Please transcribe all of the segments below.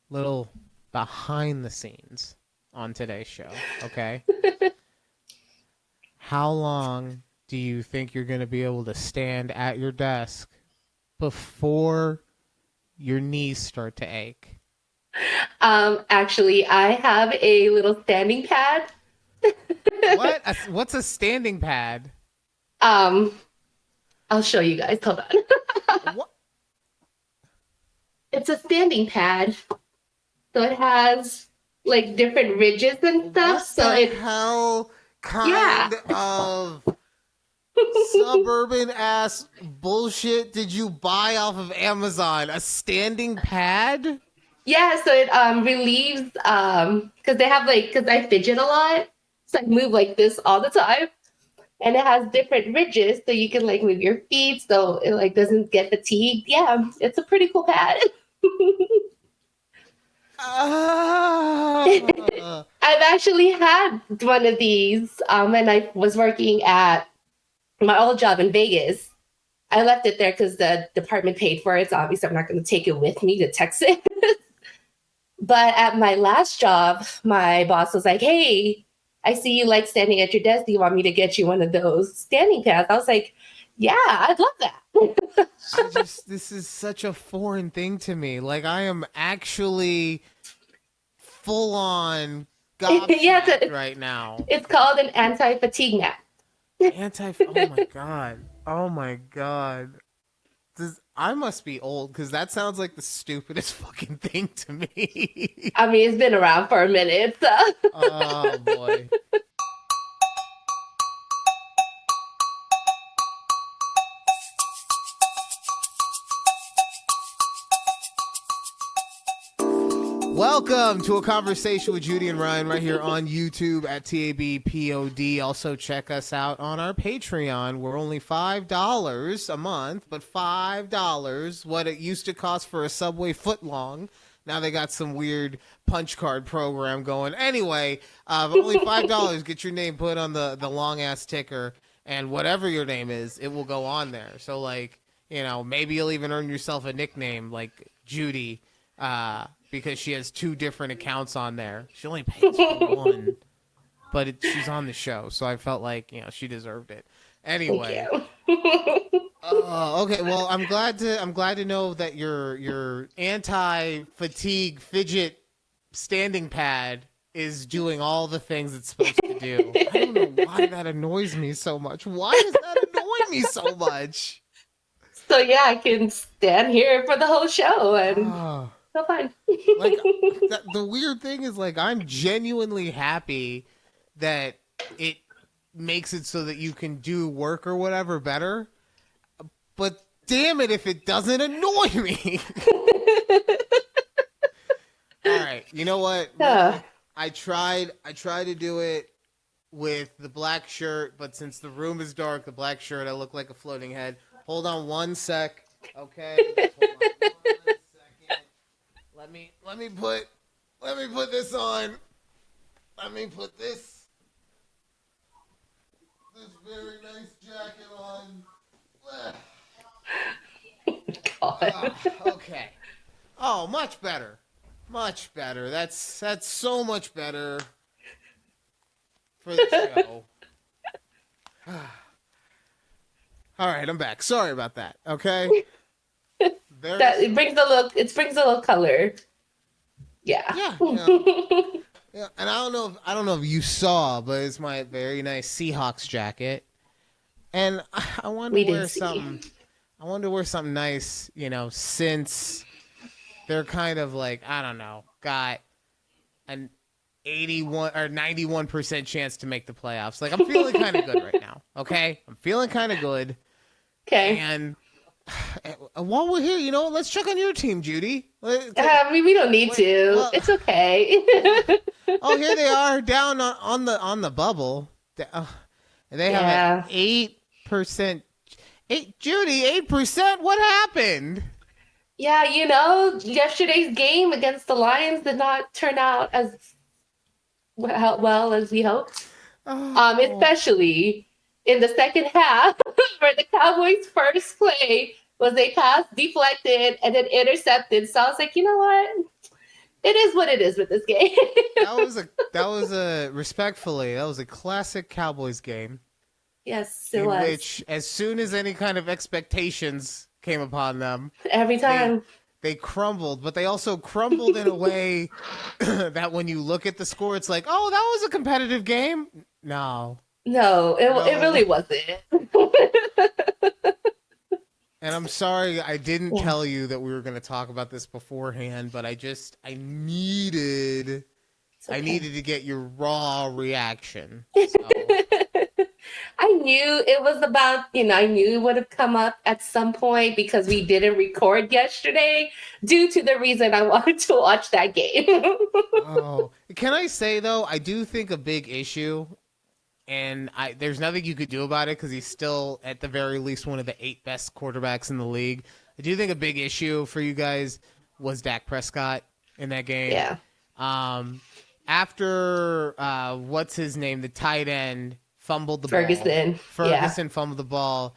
little behind the scenes on today's show, okay? How long do you think you're going to be able to stand at your desk before your knees start to ache? Actually, I have a little standing pad. What? What's a standing pad? Um, I'll show you guys. Hold on. What? It's a standing pad. So it has like different ridges and stuff. What So the it, hell yeah. kind of suburban ass bullshit did you buy off of Amazon? A standing pad? Yeah, so it relieves because they have like because I fidget a lot. So I move like this all the time. And it has different ridges so you can like move your feet so it like doesn't get fatigued. Yeah, it's a pretty cool pad. Ah. I've actually had one of these when I was working at my old job in Vegas. I left it there because the department paid for it. So obviously, I'm not going to take it with me to Texas. But at my last job, my boss was like, "Hey, I see you like standing at your desk. Do you want me to get you one of those standing pads?" I was like, "Yeah, I'd love that." This is such a foreign thing to me. Like, I am actually full on Yeah, gobsmacked right now. it's called an anti-fatigue mat. Oh my God. Oh my God. I must be old because that sounds like the stupidest fucking thing to me. I mean, it's been around for a minute. So. Oh boy. Welcome to a conversation with Judy and Ryan right here on YouTube at TABPOD. Also, check us out on our Patreon. We're only $5 a month, but $5, what it used to cost for a Subway footlong. Now they got some weird punch card program going. Anyway, only $5. Get your name put on the long ass ticker, and whatever your name is, it will go on there. So, like, maybe you'll even earn yourself a nickname like Judy. Because she has two different accounts on there. She only pays for one, but she's on the show, so I felt like she deserved it. Thank Anyway, you. okay. Well, I'm glad to know that your anti-fatigue fidget standing pad is doing all the things it's supposed to do. I don't know why that annoys me so much. Why does that annoy me so much? So yeah, I can stand here for the whole show and Oh. feel fine. Like the weird thing is, like, I'm genuinely happy that it makes it so that you can do work or whatever better, but damn it if it doesn't annoy me. All right, you know what? Yeah. I tried to do it with the black shirt, but since the room is dark, the black shirt, I look like a floating head. Hold on one sec. Okay. Just hold on 1 second. Let me put this on. Let me put this very nice jacket on. God. Okay. Oh, much better. Much better. That's so much better for the show. All right, I'm back. Sorry about that. Okay. That it brings a look. It brings a little color. Yeah. Yeah. Yeah, and I don't know if you saw, but it's my very nice Seahawks jacket, and I wanted We to wear did see. something. I wanted to wear something nice, since they're kind of like, I don't know, got an 81 or 91% chance to make the playoffs. Like, I'm feeling kind of good right now. Okay, I'm feeling kind of good, Okay. and while we're here, let's check on your team, Judy. We don't need to. Well, It's okay. oh, here they are down on the bubble. And they have an Yeah. 8%. Judy, 8%. What happened? Yeah, yesterday's game against the Lions did not turn out as well as we hoped. Oh, Especially in the second half, where the Cowboys' first play was a pass deflected and then intercepted. So I was like, you know what? it is what it is with this game. that was a respectfully, that was a classic Cowboys game. Yes, it in was. which, as soon as any kind of expectations came upon them, Every time they crumbled. But they also crumbled in a way that when you look at the score, it's like, oh, that was a competitive game. No, it really wasn't. And I'm sorry I didn't tell you that we were going to talk about this beforehand, but I needed to get your raw reaction. So. I knew it was about, I knew it would have come up at some point because we didn't record yesterday due to the reason I wanted to watch that game. Oh, can I say though, I do think a big issue, and there's nothing you could do about it because he's still at the very least one of the 8 best quarterbacks in the league. I do think a big issue for you guys was Dak Prescott in that game. Yeah. After what's his name, the tight end fumbled the Ferguson. ball. Ferguson fumbled the ball.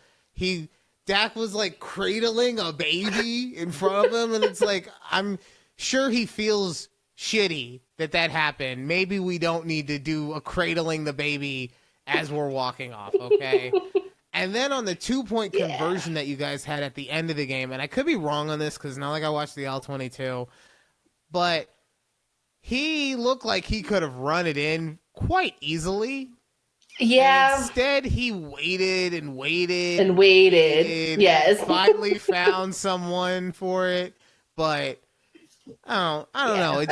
Dak was like cradling a baby in front of him, and it's like, I'm sure he feels shitty that happened. Maybe we don't need to do a cradling the baby as we're walking off, okay? And then on the 2-point conversion that you guys had at the end of the game, and I could be wrong on this because it's not like I watched the All-22, but he looked like he could have run it in quite easily. Yeah. And instead, he waited and waited. And waited. Yes. Finally found someone for it. But I don't know.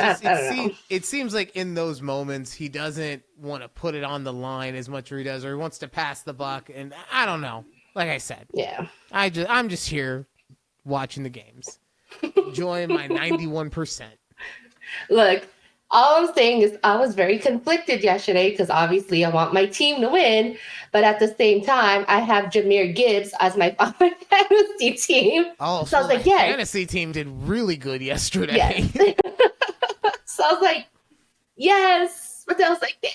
It seems like in those moments, he doesn't want to put it on the line as much as he does, or he wants to pass the buck. And I don't know. Like I said, I'm just here watching the games, enjoying my 91%. Look, all I'm saying is I was very conflicted yesterday because obviously I want my team to win, but at the same time, I have Jahmyr Gibbs as my fantasy team. Oh, so I was like, yeah. Fantasy team did really good yesterday. Yes. So I was like, yes. But then I was like, damn,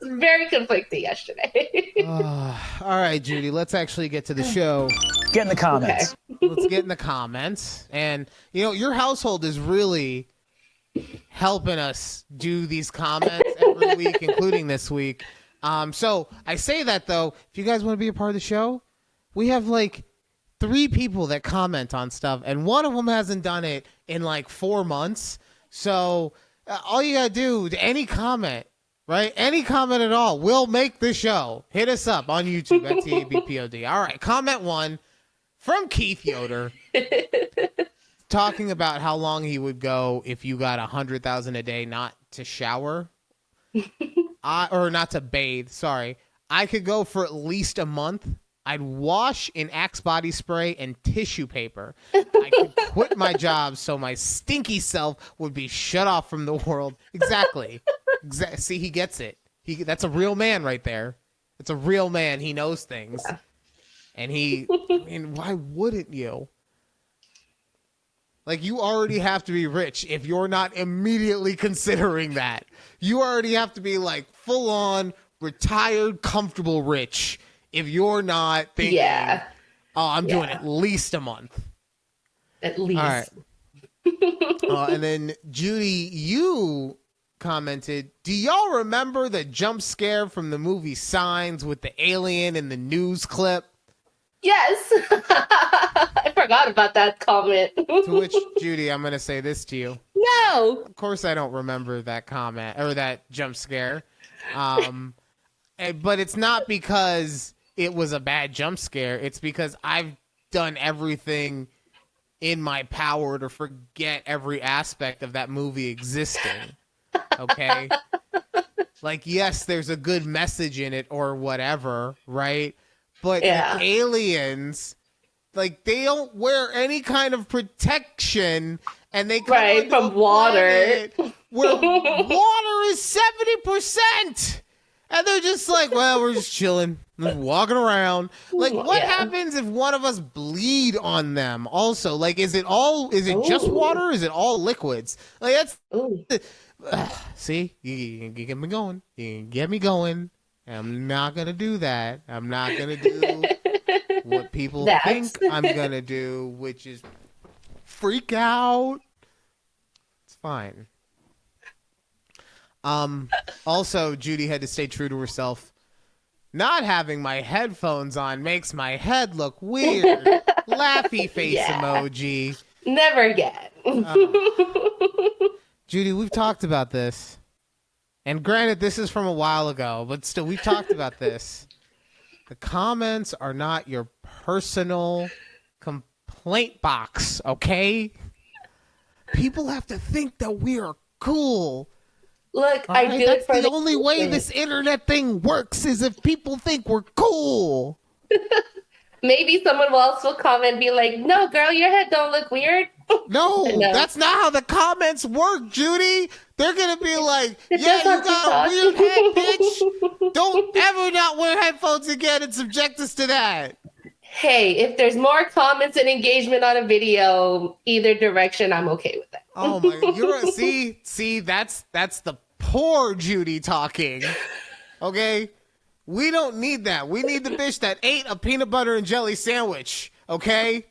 no. Very conflicted yesterday. All right, Judy, let's actually get to the show. Get in the comments. Okay. Let's get in the comments. And, your household is really helping us do these comments every week, including this week. So I say that, though, if you guys want to be a part of the show, we have like 3 people that comment on stuff, and one of them hasn't done it in like 4 months. So all you got to do, any comment, right? Any comment at all will make the show. Hit us up on YouTube at TABPOD. All right, comment 1 from Keith Yoder. Talking about how long he would go if you got 100,000 a day not to shower, or not to bathe. Sorry, I could go for at least a month. I'd wash in Axe body spray and tissue paper. I could quit my job so my stinky self would be shut off from the world. Exactly. See, he gets it. That's a real man right there. It's a real man. He knows things, and why wouldn't you? Like, you already have to be rich if you're not immediately considering that. You already have to be, like, full-on, retired, comfortable rich if you're not thinking, I'm doing at least a month. At least. All right. And then, Judy, you commented, do y'all remember the jump scare from the movie Signs with the alien in the news clip? Yes. I forgot about that comment. To which, Judy, I'm going to say this to you. No. Of course I don't remember that comment or that jump scare. But it's not because it was a bad jump scare. It's because I've done everything in my power to forget every aspect of that movie existing. Okay? Like, yes, there's a good message in it or whatever, right? But the aliens, like, they don't wear any kind of protection, and they come from water where water is 70%, and they're just like, well, we're just chilling, just walking around. Like, what happens if one of us bleed on them? Also, like, is it just water? Is it all liquids? Like, that's see, you get me going. You get me going. I'm not going to do that. I'm not going to do what people think I'm going to do, which is freak out. fine. Also, Judy had to stay true to herself. Not having my headphones on makes my head look weird. Laughy face emoji. Never again. Judy, we've talked about this. And granted, this is from a while ago, but still, we've talked about this. The comments are not your personal complaint box, okay? People have to think that we are cool. Look, I do That's it for the only way this internet thing works is if people think we're cool. Maybe someone else will comment and be like, no, girl, your head don't look weird. No, that's not how the comments work, Judy. They're going to be like, yeah, you got a weird head, bitch. Don't ever not wear headphones again and subject us to that. Hey, if there's more comments and engagement on a video, either direction, I'm okay with that. Oh my, see, that's the poor Judy talking. Okay? We don't need that. We need the bitch that ate a peanut butter and jelly sandwich. Okay?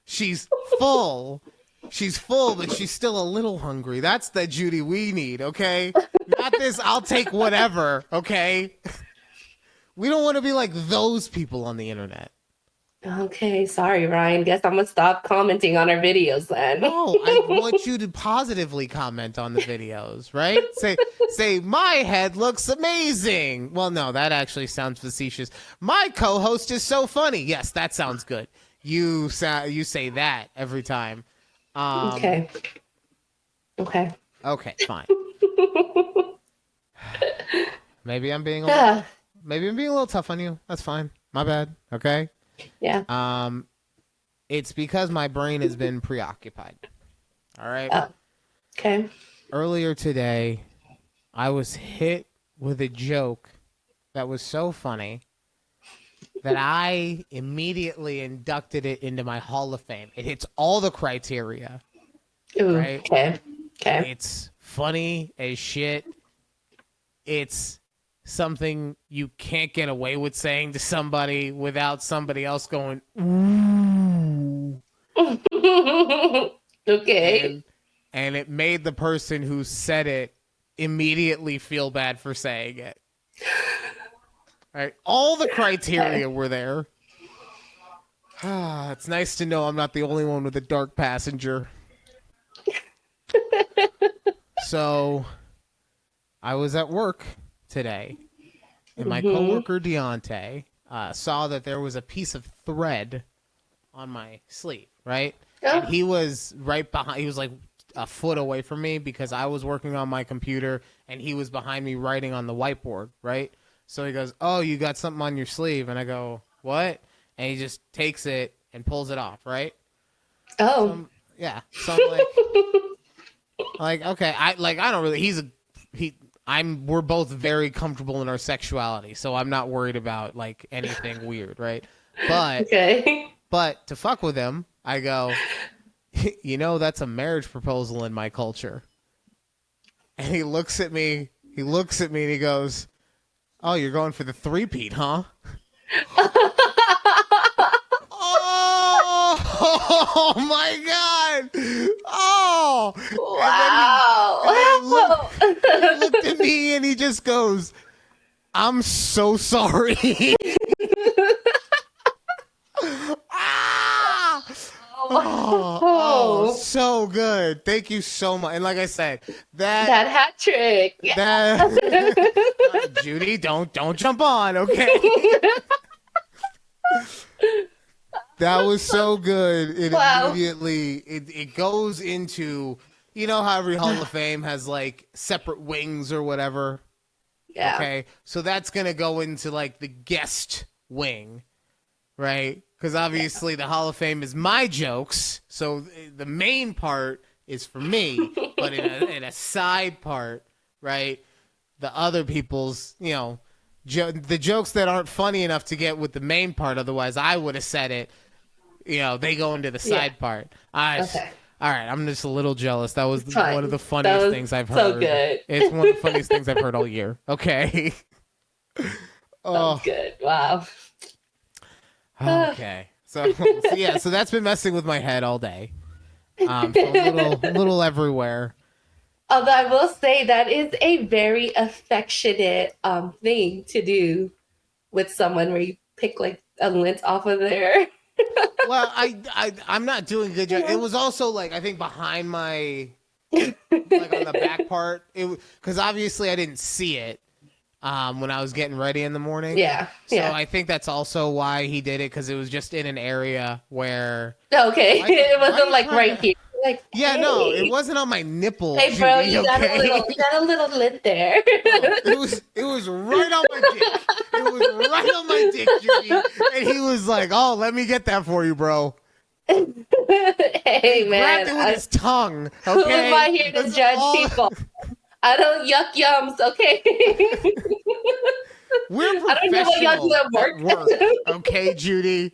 She's full. She's full, but she's still a little hungry. That's the Judy we need, okay? Not this, I'll take whatever, okay? We don't want to be like those people on the internet. Okay, sorry, Ryan. Guess I'm going to stop commenting on our videos then. No, I want you to positively comment on the videos, right? Say, my head looks amazing. Well, no, that actually sounds facetious. My co-host is so funny. Yes, that sounds good. You say that every time. Okay, fine. Maybe I'm being a little tough on you. That's fine. My bad. Okay. Yeah. It's because my brain has been preoccupied. All right. Okay. Earlier today, I was hit with a joke that was so funny that I immediately inducted it into my Hall of Fame. It hits all the criteria. Ooh, right? Okay. It's funny as shit. It's something you can't get away with saying to somebody without somebody else going, ooh. Okay. And it made the person who said it immediately feel bad for saying it. All right, all the criteria were there. It's nice to know I'm not the only one with a dark passenger. So, I was at work today, and my coworker Deontay saw that there was a piece of thread on my sleeve, right? And he was right behind. He was like a foot away from me because I was working on my computer, and he was behind me writing on the whiteboard, right? So he goes, "Oh, you got something on your sleeve," and I go, "What?" And he just takes it and pulls it off, right? Oh, yeah. So I'm like, okay, I don't really. We're both very comfortable in our sexuality, so I'm not worried about like anything weird, right? But but to fuck with him, I go, you know, that's a marriage proposal in my culture. And he looks at me, and he goes, "Oh, you're going for the three-peat, huh?" Oh my God! Oh, wow! And he looked at me and he just goes, "I'm so sorry." Oh, so good! Thank you so much. And like I said, that hat trick. Judy, don't jump on, okay? That was so good. It immediately it goes into, you know how every Hall of Fame has like separate wings or whatever. Yeah. Okay. So that's gonna go into like the guest wing, right? Because obviously the Hall of Fame is my jokes, so the main part is for me, but in a side part, right? The other people's, you know, the jokes that aren't funny enough to get with the main part, otherwise I would have said it. You know, they go into the side part. Okay. All right, I'm just a little jealous. That was one of the funniest things I've heard. So good. It's one of the funniest things I've heard all year. Okay. Oh, good. Wow. Okay. So that's been messing with my head all day. So a little everywhere. Although I will say that is a very affectionate thing to do with someone where you pick like a lint off of there. Well, I'm not doing a good job. It was also like, I think behind my, like on the back part, because obviously I didn't see it when I was getting ready in the morning. Yeah. So I think that's also why he did it, because it was just in an area where. Okay. It wasn't like right here. Like, yeah, hey. No, it wasn't on my nipple. Hey, bro, Judy, you got a little lint there. It was right on my dick. It was right on my dick, Judy. And he was like, "Oh, let me get that for you, bro." Hey, man. Grabbed it with his tongue. Okay? Who am I here to judge people? I don't yuck yums, okay? We're professional I don't know what y'all do at work. Okay, Judy?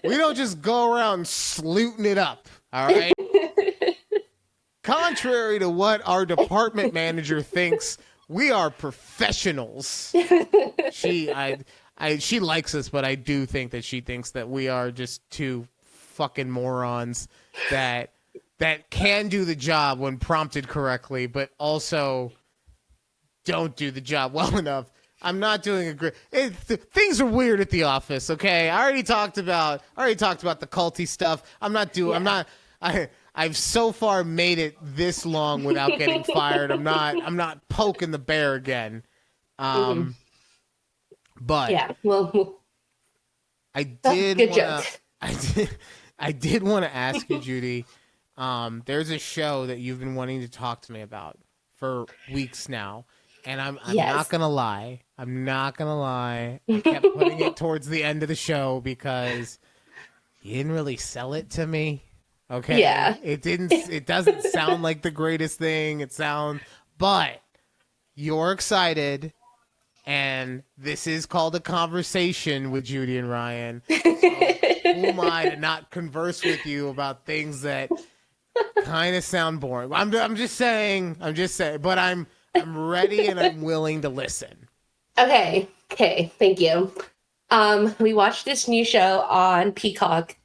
We don't just go around slooting it up, all right? Contrary to what our department manager thinks, we are professionals. She likes us, but I do think that she thinks that we are just two fucking morons that can do the job when prompted correctly, but also don't do the job well enough. I'm not doing a great. Things are weird at the office. Okay, I already talked about the culty stuff. I've so far made it this long without getting fired. I'm not poking the bear again. But yeah, well, I did want to ask you, Judy. There's a show that you've been wanting to talk to me about for weeks now, and I'm not gonna lie. I kept putting it towards the end of the show because you didn't really sell it to me. Okay. Yeah. It doesn't sound like the greatest thing. But you're excited, and this is called A Conversation with Judy and Ryan. So who am I to not converse with you about things that kind of sound boring? I'm just saying, but I'm ready and I'm willing to listen. Okay, thank you. We watched this new show on Peacock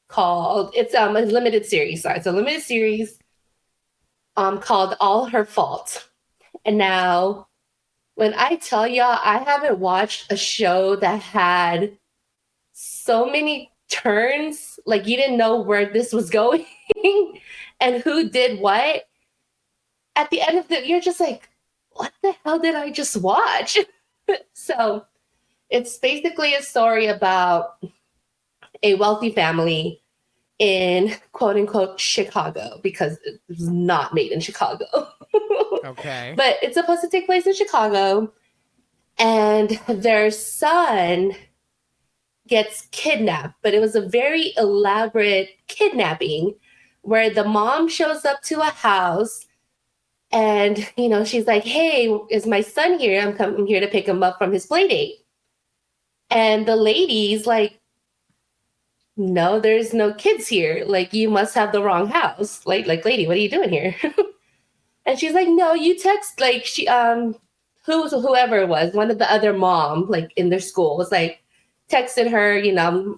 called it's a limited series. Sorry, it's a limited series called All Her Fault. And now, when I tell y'all, I haven't watched a show that had so many turns, like you didn't know where this was going and who did what. At the end of it, you're just like, what the hell did I just watch? So it's basically a story about a wealthy family in quote unquote Chicago, because it was not made in Chicago. Okay. But it's supposed to take place in Chicago, and their son gets kidnapped, but it was a very elaborate kidnapping where the mom shows up to a house and, she's like, hey, is my son here? I'm here to pick him up from his play date. And the lady's like, no, there's no kids here. Like, you must have the wrong house. Like, lady, what are you doing here? And she's like, no, you text, like, she, whoever it was, one of the other mom, like, in their school was like, texted her,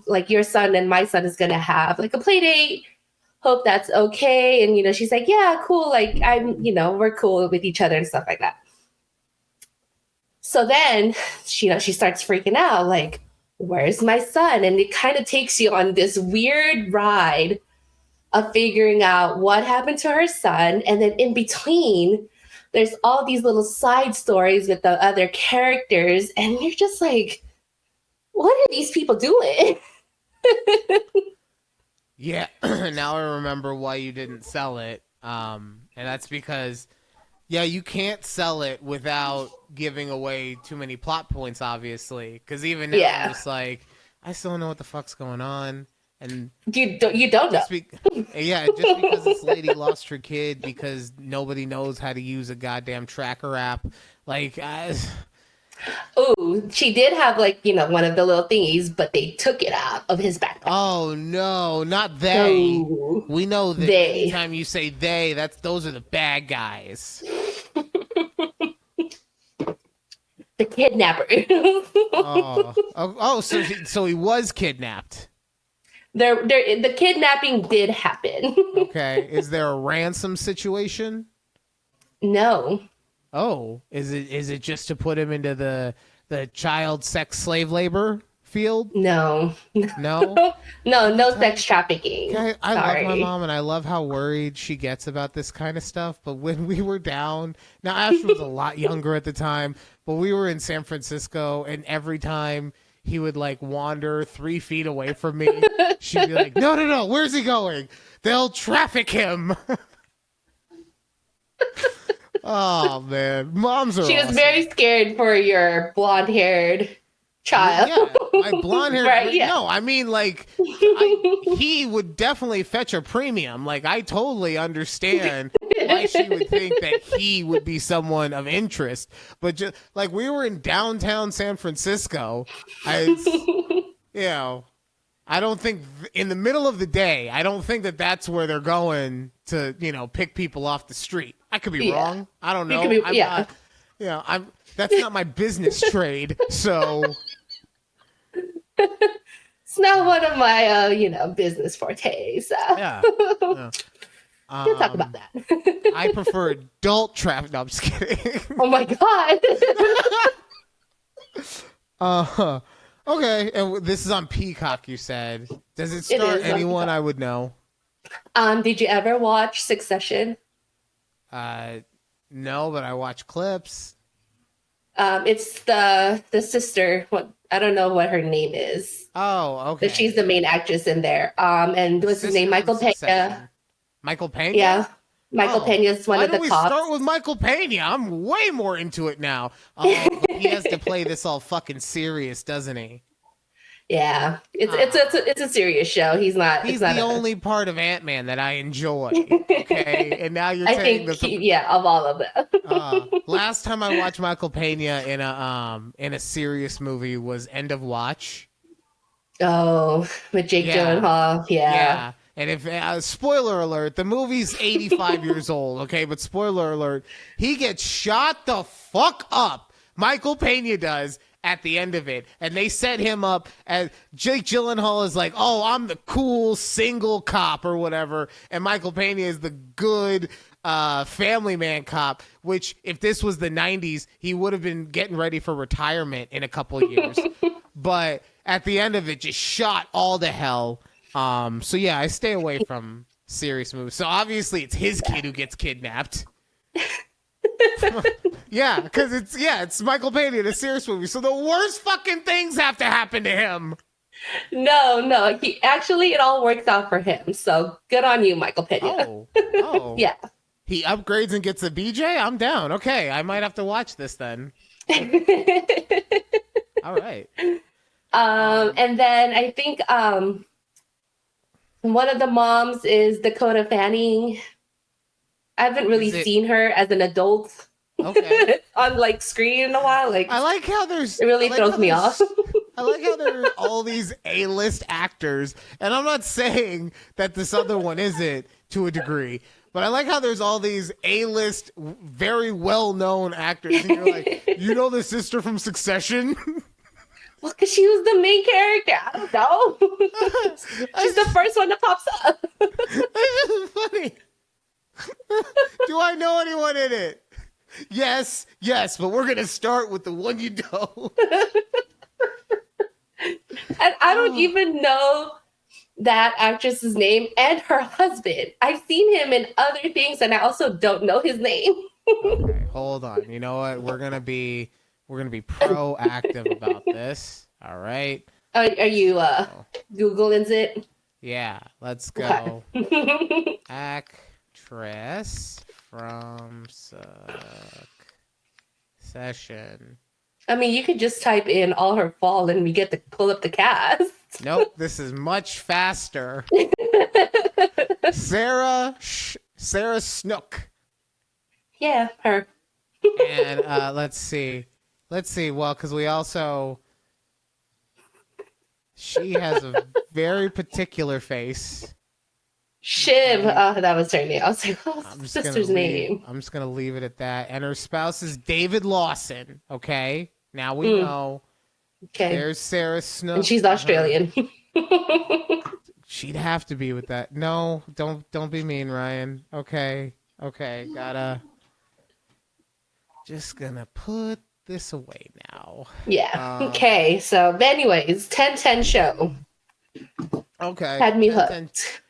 like, your son and my son is going to have, like, a play date. Hope that's okay. And, she's like, yeah, cool. Like, we're cool with each other and stuff like that. So then, she starts freaking out, like, where's my son? And it kind of takes you on this weird ride of figuring out what happened to her son. And then in between, there's all these little side stories with the other characters. And you're just like, what are these people doing? Yeah, now I remember why you didn't sell it. And that's because, you can't sell it without giving away too many plot points, obviously. Because even now, I'm just like, I still don't know what the fuck's going on. And you don't know. Just because this lady lost her kid because nobody knows how to use a goddamn tracker app. Like, oh, she did have, like, one of the little thingies, but they took it out of his backpack. Oh, no, not they. No. We know that anytime you say they, those are the bad guys. The kidnapper. So he was kidnapped. The kidnapping did happen. Okay. Is there a ransom situation? No, Oh, is it just to put him into the child sex slave labor field? no, No. no Tell sex you, trafficking. okay, I love my Sorry. mom and I love how worried she gets about this kind of stuff. But when we were down, now Ashton was a lot younger at the time, but we were in San Francisco, and every time he would like wander 3 feet away from me, she'd be like, "No, no, no, where's he going? They'll traffic him." Oh man, moms are She was awesome. very scared for your blonde-haired child. Yeah, my blonde hair. Right, yeah. No, I mean like he would definitely fetch a premium. Like I totally understand why she would think that he would be someone of interest. But just like we were in downtown San Francisco, you know, I don't think in the middle of the day, I don't think that that's where they're going to, pick people off the street. I could be wrong. I don't know. I'm not, that's not my business trade. So It's not one of my, business fortes. So yeah. we'll talk about that. I prefer adult traffic. No, I'm just kidding. Oh my god. Okay, and this is on Peacock. You said, does it It star is on anyone Peacock. I would know? Did you ever watch Succession? No, but I watch clips. It's the sister. What, I don't know what her name is, Oh, okay. but she's the main actress in there. And what's his name? Sister Michael of Pena. Succession. Michael Pena? Yeah, Michael Oh, Pena's one why of the don't we cops. start with Michael Pena? I'm way more into it now. Oh, but he has to play this all fucking serious, doesn't he? Yeah, it's a serious show. He's not. He's It's not the only part of Ant-Man that I enjoy. Okay, and now you're I saying think that of all of them. last time I watched Michael Pena in a serious movie was End of Watch. Oh, with Jake Yeah. Gyllenhaal. Yeah. Yeah. And if spoiler alert, the movie's 85 years old, okay? But spoiler alert, he gets shot the fuck up. Michael Pena does at the end of it. And they set him up as Jake Gyllenhaal is like, "Oh, I'm the cool single cop or whatever." And Michael Pena is the good family man cop, which if this was the 90s, he would have been getting ready for retirement in a couple of years. But at the end of it, just shot all to hell. So yeah, I stay away from serious movies. So obviously it's his kid who gets kidnapped. Yeah, because it's Michael Pena in a serious movie. So the worst fucking things have to happen to him. No. He actually it all works out for him. So good on you, Michael Pena. Oh. Yeah. He upgrades and gets a BJ? I'm down. Okay, I might have to watch this then. All right. And then I think one of the moms is Dakota Fanning. I haven't really seen her as an adult on like screen in a while. Like I like how there's it really throws me off. I like how there are all these A-list actors, and I'm not saying that this other one isn't to a degree, but I like how there's all these A-list, very well-known actors, and you're like, you know the sister from Succession? Well, because she was the main character. I don't know. She's the first one that pops up. This is funny. Do I know anyone in it? Yes, but we're going to start with the one you know. And I don't even know that actress's name and her husband. I've seen him in other things, and I also don't know his name. Okay, hold on. You know what? We're gonna be proactive about this. All right. Are you Googling it? Yeah. Let's go. Okay. Actress from Succession. I mean, you could just type in all her fall and we get to pull up the cast. Nope. This is much faster. Sarah Snook. Yeah, her. And let's see. Well, because she has a very particular face. Shiv. That was her name. I was like, what's her sister's name? I'm just gonna leave it at that. And her spouse is David Lawson. Okay, now we know. Okay. There's Sarah Snook. And she's Australian. She'd have to be with that. No, don't be mean, Ryan. Okay, gotta. Just gonna put this away now. Yeah. Okay. So, anyways, 10-10 show. Okay. Had me 10-10. hooked.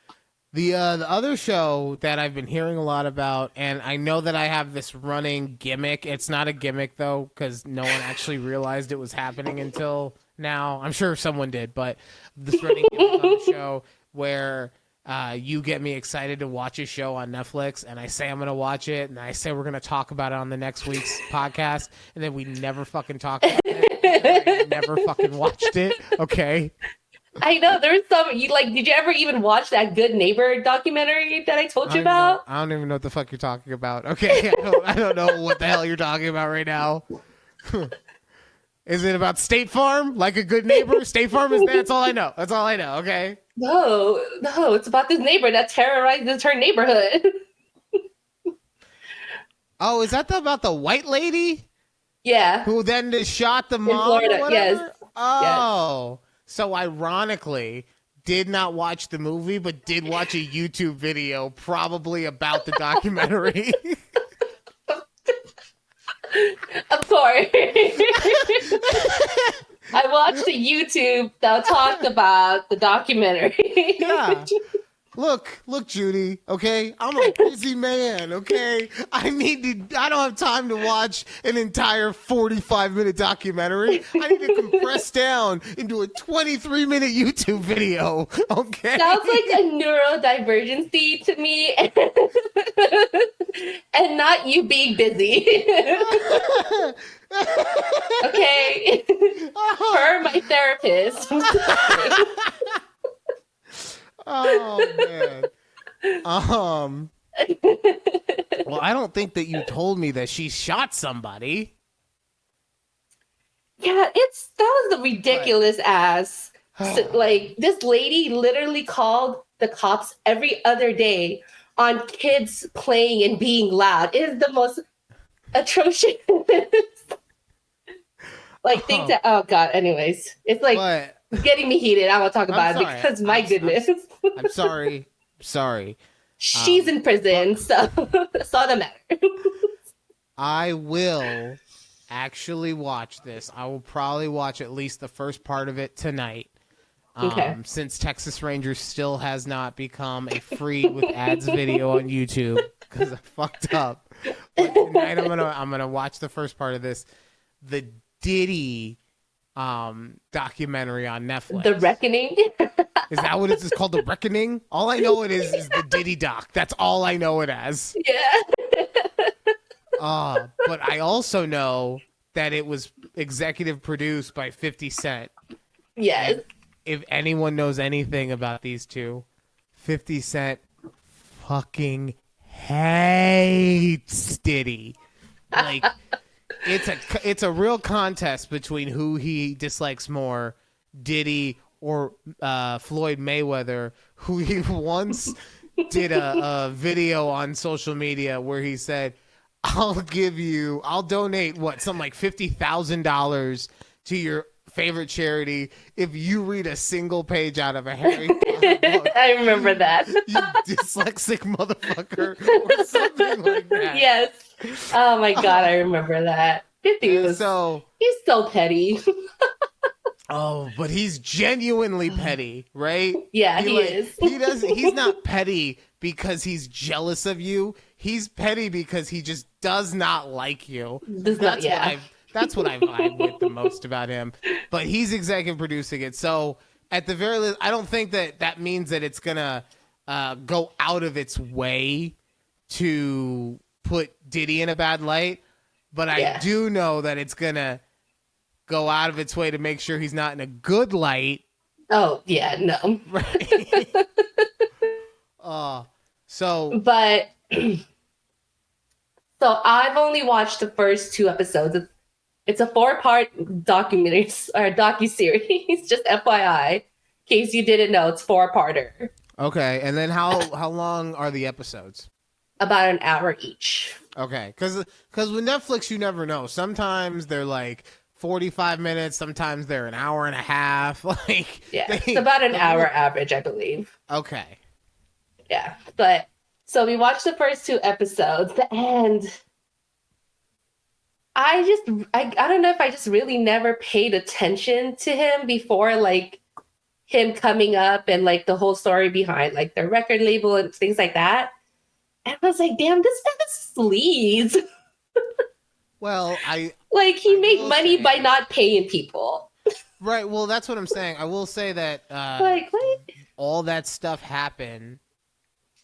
The other show that I've been hearing a lot about, and I know that I have this running gimmick. It's not a gimmick though, because no one actually realized it was happening until now. I'm sure someone did, but this running gimmick on the show where you get me excited to watch a show on Netflix, and I say I'm going to watch it, and I say we're going to talk about it on the next week's podcast, and then we never fucking talk about it. I never fucking watched it. Okay. I know there's some you like. Did you ever even watch that Good Neighbor documentary that I told you about? I don't even know what the fuck you're talking about. Okay, I don't know what the hell you're talking about right now. Is it about State Farm? Like a good neighbor? State Farm is there. That's all I know. That's all I know. Okay. No, it's about this neighbor that terrorizes her neighborhood. Oh, is that about the white lady? Yeah. Who then shot the mom? In Florida, or whatever? yes. Oh. Yes. So ironically, did not watch the movie, but did watch a YouTube video probably about the documentary. Of course. I watched a YouTube that talked about the documentary. Yeah. Look, Judy, okay? I'm a busy man, okay? I don't have time to watch an entire 45-minute documentary. I need to compress down into a 23-minute YouTube video, okay? Sounds like a neurodivergency to me. And not you being busy. Okay? Per my therapist. Oh man. Well, I don't think that you told me that she shot somebody. Yeah, that was a ridiculous ass. So, like, this lady literally called the cops every other day on kids playing and being loud. It is the most atrocious thing to. Oh God. Anyways, it's like. It's getting me heated. I won't talk about it because my goodness. I'm sorry. She's in prison, so that's all that matters. I will actually watch this. I will probably watch at least the first part of it tonight. Okay. Since Texas Rangers still has not become a free with ads video on YouTube because I fucked up. But tonight I'm gonna watch the first part of this. The Diddy documentary on Netflix. The Reckoning? Is that what it's called? The Reckoning? All I know it is the Diddy doc. That's all I know it as. Yeah. But I also know that it was executive produced by 50 Cent. Yes. And if anyone knows anything about these two, 50 Cent fucking hates Diddy. Like, it's a real contest between who he dislikes more, Diddy or Floyd Mayweather, who he once did a video on social media where he said, I'll donate something like $50,000 to your favorite charity if you read a single page out of a Harry Potter book. I remember that. You dyslexic motherfucker, or something like that. Yes. Oh my God, I remember that. 50 he's so petty. Oh, but he's genuinely petty, right? Yeah, he is. He's not petty because he's jealous of you. He's petty because he just does not like you. That's what I vibe with the most about him. But he's executive producing it. So at the very least, I don't think that means that it's going to go out of its way to put Diddy in a bad light. But I do know that it's going to go out of its way to make sure he's not in a good light. Oh, yeah, no. Right. But so I've only watched the first 2 episodes. It's a 4-part documentary or docuseries, just FYI. In case you didn't know, it's 4-parter. Okay, and then how long are the episodes? About an hour each. Okay, because with Netflix, you never know. Sometimes they're like 45 minutes. Sometimes they're an hour and a half. It's about an hour average, I believe. Okay. Yeah, but so we watched the first 2 episodes, and I don't know if I just really never paid attention to him before, like him coming up and like the whole story behind like their record label and things like that. And I was like, damn, this man's sleaze. Well, Like he I make will money say, by not paying people. right. Well, that's what I'm saying. I will say that Like what? all that stuff happened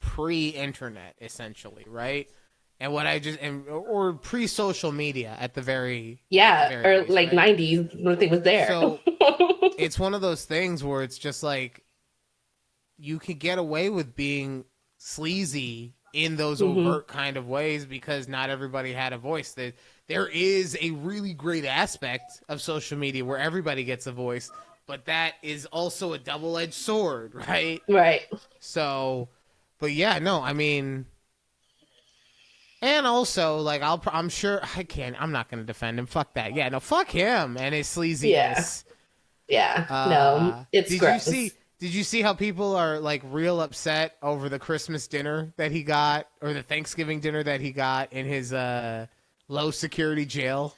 pre-internet, essentially, right? And what I just or pre-social media at the very Or least, like right? 90s, nothing was there. So it's one of those things where it's just like you could get away with being sleazy in those overt kind of ways because not everybody had a voice. That there is a really great aspect of social media where everybody gets a voice, but that is also a double-edged sword, right? Right. So, but yeah, no, I mean, and also like I'm sure I'm not gonna defend him. Fuck that. Yeah, no, fuck him and his sleaziness. Yeah. No, it's gross. Did you see how people are like real upset over the Christmas dinner that he got or the Thanksgiving dinner that he got in his low security jail?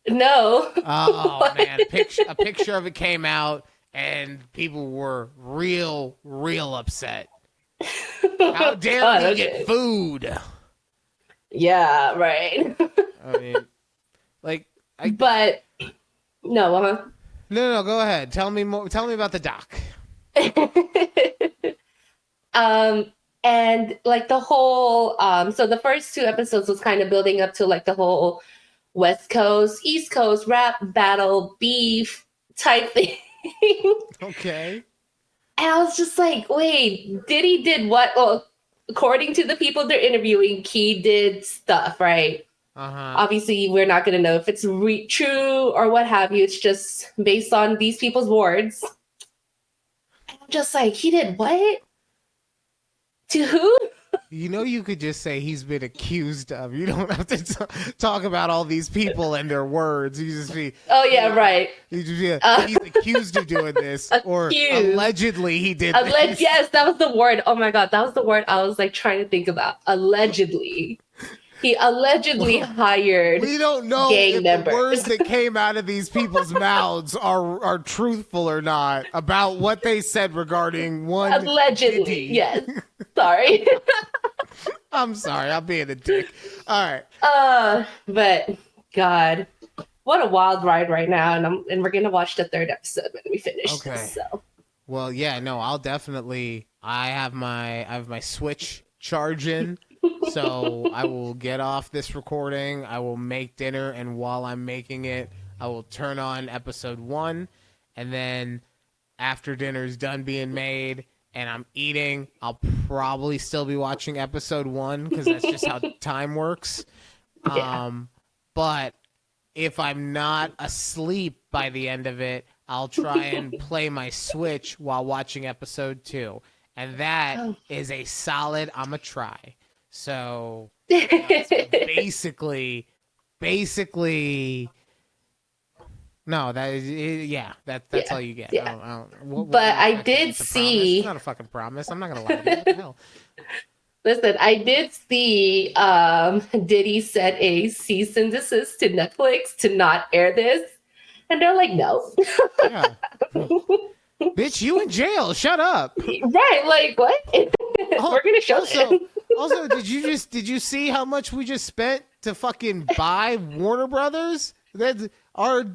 No. Oh man, a picture of it came out and people were real upset. How dare he get food? Yeah, right. I mean, like, but no, no, go ahead. Tell me more. Tell me about the doc. And like the whole so the first two episodes was kind of building up to like the whole West Coast, East Coast rap battle beef type thing. Okay. And I was just like, wait, Diddy did what? Well, according to the people they're interviewing, he did stuff, right? Obviously, we're not going to know if it's true or what have you. It's just based on these people's words. And I'm just like, he did what? To who? You know, you could just say he's been accused of. You don't have to talk about all these people and their words. You just be. Oh yeah, right. You just be, he's accused of doing this, or allegedly he did. This. Yes, that was the word. Oh my god, that was the word I was like trying to think about. Allegedly, he allegedly hired. We don't know if the words that came out of these people's mouths are truthful or not about what they said regarding one. Allegedly, Diddy. yes. Sorry. I'm sorry, I'm being a dick. All right. But God, what a wild ride right now, and we're gonna watch the third episode when we finish. Okay. So. Well, yeah, no, I'll definitely. I have my Switch charging, so I will get off this recording. I will make dinner, and while I'm making it, I will turn on episode 1, and then after dinner's done being made. And I'm eating, I'll probably still be watching episode 1 because that's just how time works. Yeah. But if I'm not asleep by the end of it, I'll try and play my Switch while watching episode 2. And that is a solid, I'm a try. So basically, no, that is, yeah, that's all you get. Yeah. But I did see. It's not a fucking promise. I'm not gonna lie to you. What the hell? Listen, I did see Diddy set a cease and desist to Netflix to not air this, and they're like, no. Yeah. Bitch, you in jail? Shut up. Right? Like what? We're gonna show it. Also, did you see how much we just spent to fucking buy Warner Brothers? That's our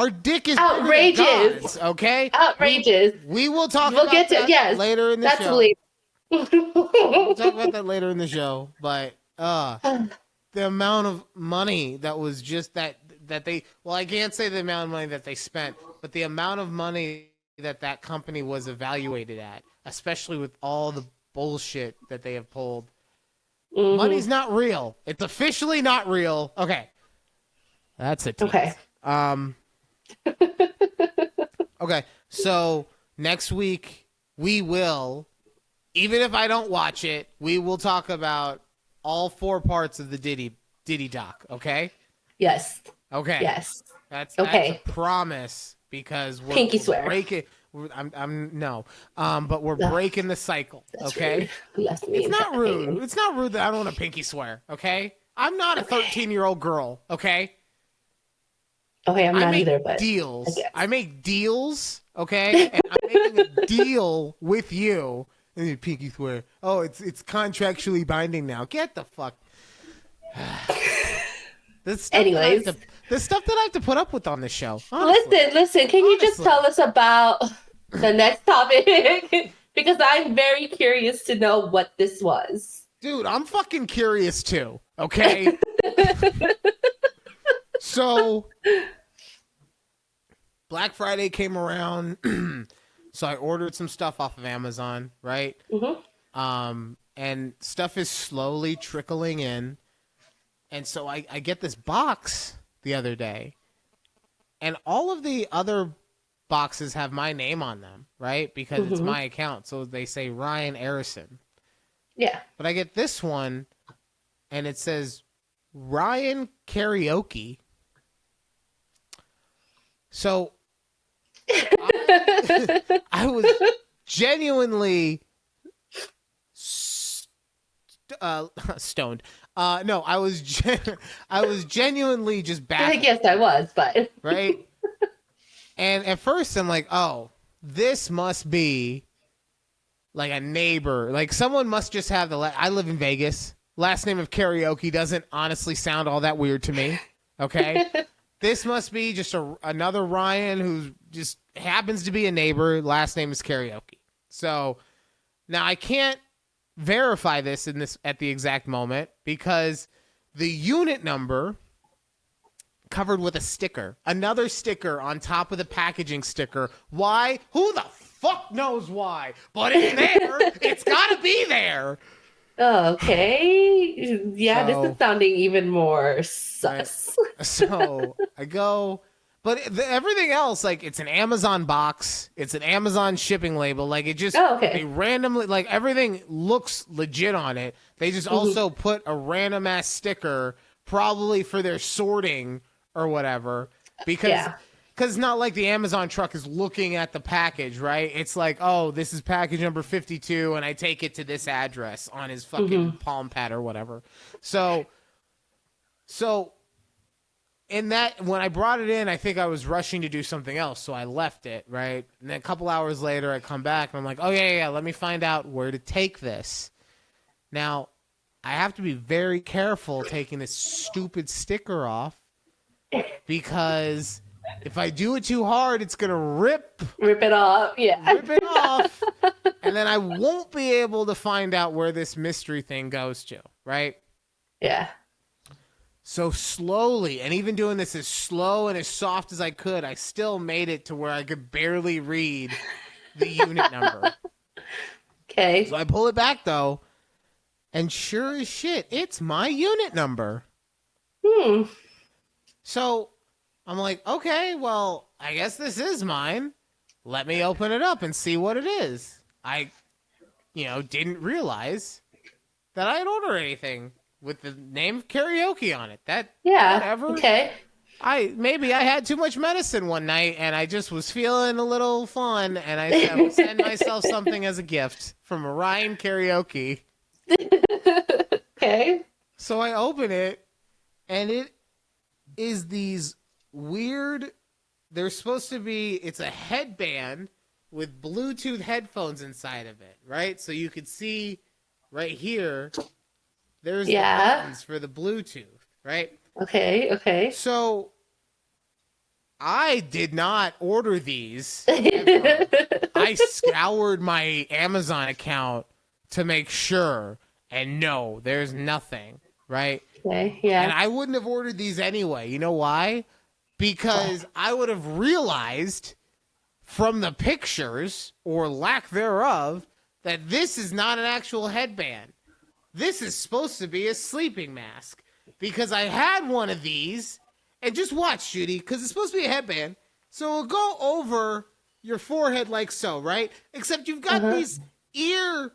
dick is outrageous. God's, okay? Outrageous. We will talk about that later in the show. We'll talk about that later in the show. But the amount of money that was just that they, well, I can't say the amount of money that they spent, but the amount of money that company was evaluated at, especially with all the bullshit that they have pulled. Mm-hmm. Money's not real. It's officially not real. Okay. That's it. Okay. Okay, so next week we will, even if I don't watch it, we will talk about all 4 parts of the Diddy doc. Okay. Yes. Okay. Yes. That's a promise because we're pinky swear. Breaking. But we're breaking the cycle. Okay. It's not rude. It's not rude that I don't want to pinky swear. Okay. I'm not a 13-year-old girl. Okay. Okay, I'm I not make either, but deals. I I make deals, okay? And I'm making a deal with you. And you pinky swear. Oh, it's contractually binding now. Get the fuck. The stuff that I have Anyways, to, the stuff that I have to put up with on this show. Honestly. listen. Can you just tell us about the next topic? Because I'm very curious to know what this was. Dude, I'm fucking curious too. Okay. So Black Friday came around. So I ordered some stuff off of Amazon, right? And stuff is slowly trickling in. And so I get this box the other day, and all of the other boxes have my name on them, right? Because it's my account. So they say Ryan Arison. Yeah. But I get this one, and it says Ryan Karaoke. So I was genuinely stoned. No, I was genuinely just baffled. I guess I was, but Right? And at first I'm like, oh, this must be like a neighbor. Like someone must just have I live in Vegas. Last name of Karaoke doesn't honestly sound all that weird to me. Okay? This must be just another Ryan who just happens to be a neighbor. Last name is Karaoke. So now I can't verify this at the exact moment because the unit number covered with a sticker, another sticker on top of the packaging sticker. Why? Who the fuck knows why? But it's there. It's gotta be there. Oh, okay. Yeah, So, this is sounding even more sus. Right. So I go, but everything else, like it's an Amazon box, it's an Amazon shipping label, like it just they randomly, like everything looks legit on it. They just also put a random ass sticker, probably for their sorting or whatever, because it's not like the Amazon truck is looking at the package, right? It's like, oh, this is package number 52, and I take it to this address on his fucking palm pad or whatever. So in that, when I brought it in, I think I was rushing to do something else, so I left it, right? And then a couple hours later, I come back, and I'm like, oh, yeah, let me find out where to take this. Now, I have to be very careful taking this stupid sticker off, because if I do it too hard, it's going to rip it off. Yeah. Rip it off. And then I won't be able to find out where this mystery thing goes to, right? Yeah. So slowly, and even doing this as slow and as soft as I could, I still made it to where I could barely read the unit number. Okay. So I pull it back, though, and sure as shit, it's my unit number. So I'm like, okay, well, I guess this is mine. Let me open it up and see what it is. I, didn't realize that I had ordered anything with the name of Karaoke on it. Whatever. Okay. Maybe I had too much medicine one night and I just was feeling a little fun, and I said I would send myself something as a gift from Ryan Karaoke. Okay. So I open it, and it is these weird, it's a headband with Bluetooth headphones inside of it, right? So you could see right here, there's the buttons for the Bluetooth, right? Okay. So I did not order these. I scoured my Amazon account to make sure, and no, there's nothing, right? Okay, yeah. And I wouldn't have ordered these anyway. You know why? Because I would have realized from the pictures, or lack thereof, that this is not an actual headband. This is supposed to be a sleeping mask. Because I had one of these, and just watch, Judy, because it's supposed to be a headband. So it'll go over your forehead like so, right? Except you've got these ear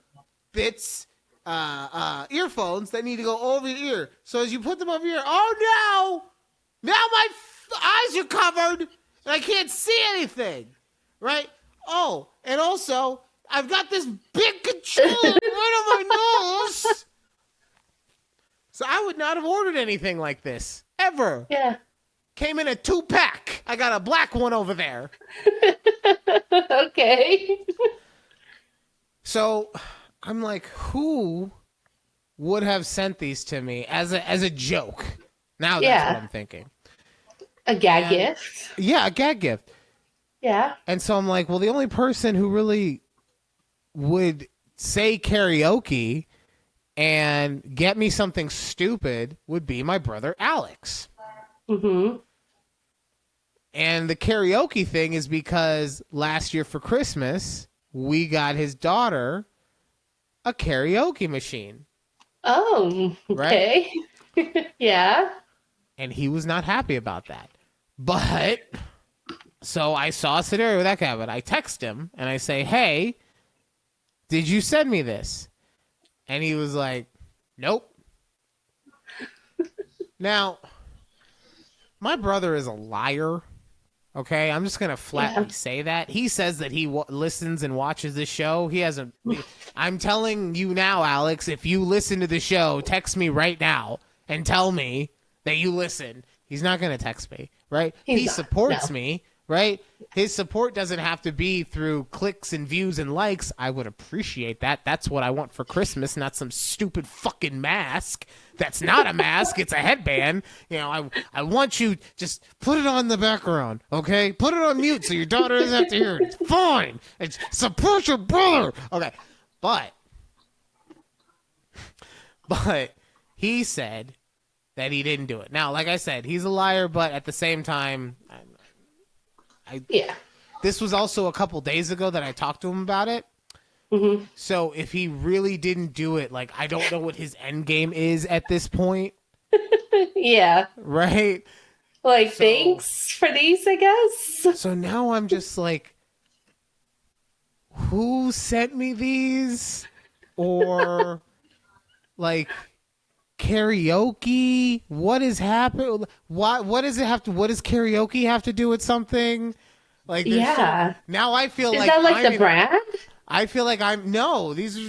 bits, earphones that need to go over your ear. So as you put them over your ear, oh no! Now my eyes are covered, and I can't see anything, right? Oh, and also, I've got this big controller right on my nose. So I would not have ordered anything like this, ever. Yeah. Came in a 2-pack. I got a black one over there. Okay. So I'm like, who would have sent these to me as a joke? Now that's what I'm thinking. A gag gift. Yeah, a gag gift. Yeah. And so I'm like, well, the only person who really would say karaoke and get me something stupid would be my brother Alex. Mm-hmm. And the karaoke thing is because last year for Christmas, we got his daughter a karaoke machine. Oh, okay. Right? Yeah. And he was not happy about that. But, so I saw a scenario with that guy, but I text him and I say, hey, did you send me this? And he was like, nope. Now, my brother is a liar. Okay, I'm just going to flatly say that. He says that he listens and watches the show. He hasn't. I'm telling you now, Alex, if you listen to the show, text me right now and tell me that you listen. He's not going to text me, right? He supports me, right? His support doesn't have to be through clicks and views and likes. I would appreciate that. That's what I want for Christmas, not some stupid fucking mask. That's not a mask. It's a headband. You know, I want you just put it on the background, okay? Put it on mute so your daughter doesn't have to hear it. It's fine. It's support your brother. Okay. But he said that he didn't do it. Now, like I said, he's a liar, but at the same time, this was also a couple days ago that I talked to him about it. Mm-hmm. So if he really didn't do it, like, I don't know what his end game is at this point. Yeah. Right? Like, thanks for these, I guess. So now I'm just like, who sent me these? Or, like, karaoke? What is happening? What does karaoke have to do with something? Like, now I feel is that like the brand? I feel like because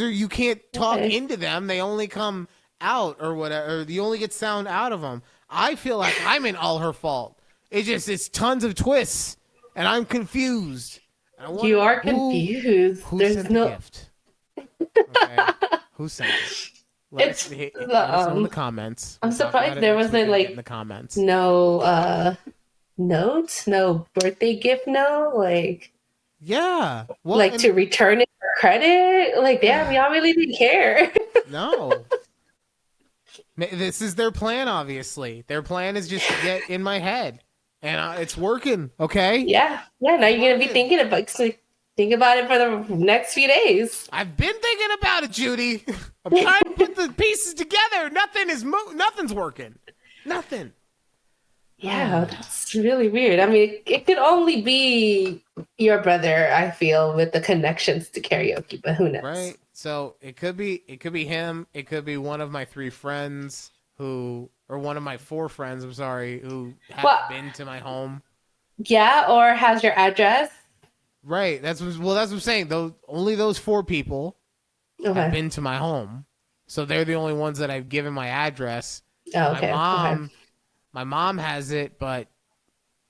you can't talk into them. They only come out or whatever. Or you only get sound out of them. I feel like I'm in all her fault. It's tons of twists, and I'm confused. You are confused. Who sent the gift? Okay. Who sent it? Let us know in the comments. I'm surprised there wasn't like in the comments. No note, no birthday gift, yeah, well, like to return it for credit. Like, damn, y'all really didn't care. No. This is their plan, obviously. Their plan is just to get in my head. And it's working, okay? Yeah. Now you're going to be thinking about it for the next few days. I've been thinking about it, Judy. I'm trying to put the pieces together. Nothing's working. Nothing. Yeah, that's really weird. I mean, it could only be your brother, I feel, with the connections to karaoke, but who knows? Right. So it could be him. It could be one of my 3 friends or one of my 4 friends, I'm sorry, who haven't been to my home. Yeah, or has your address. Right. That's what I'm saying. Only those 4 people have been to my home. So they're the only ones that I've given my address. Oh, okay. My mom has it, but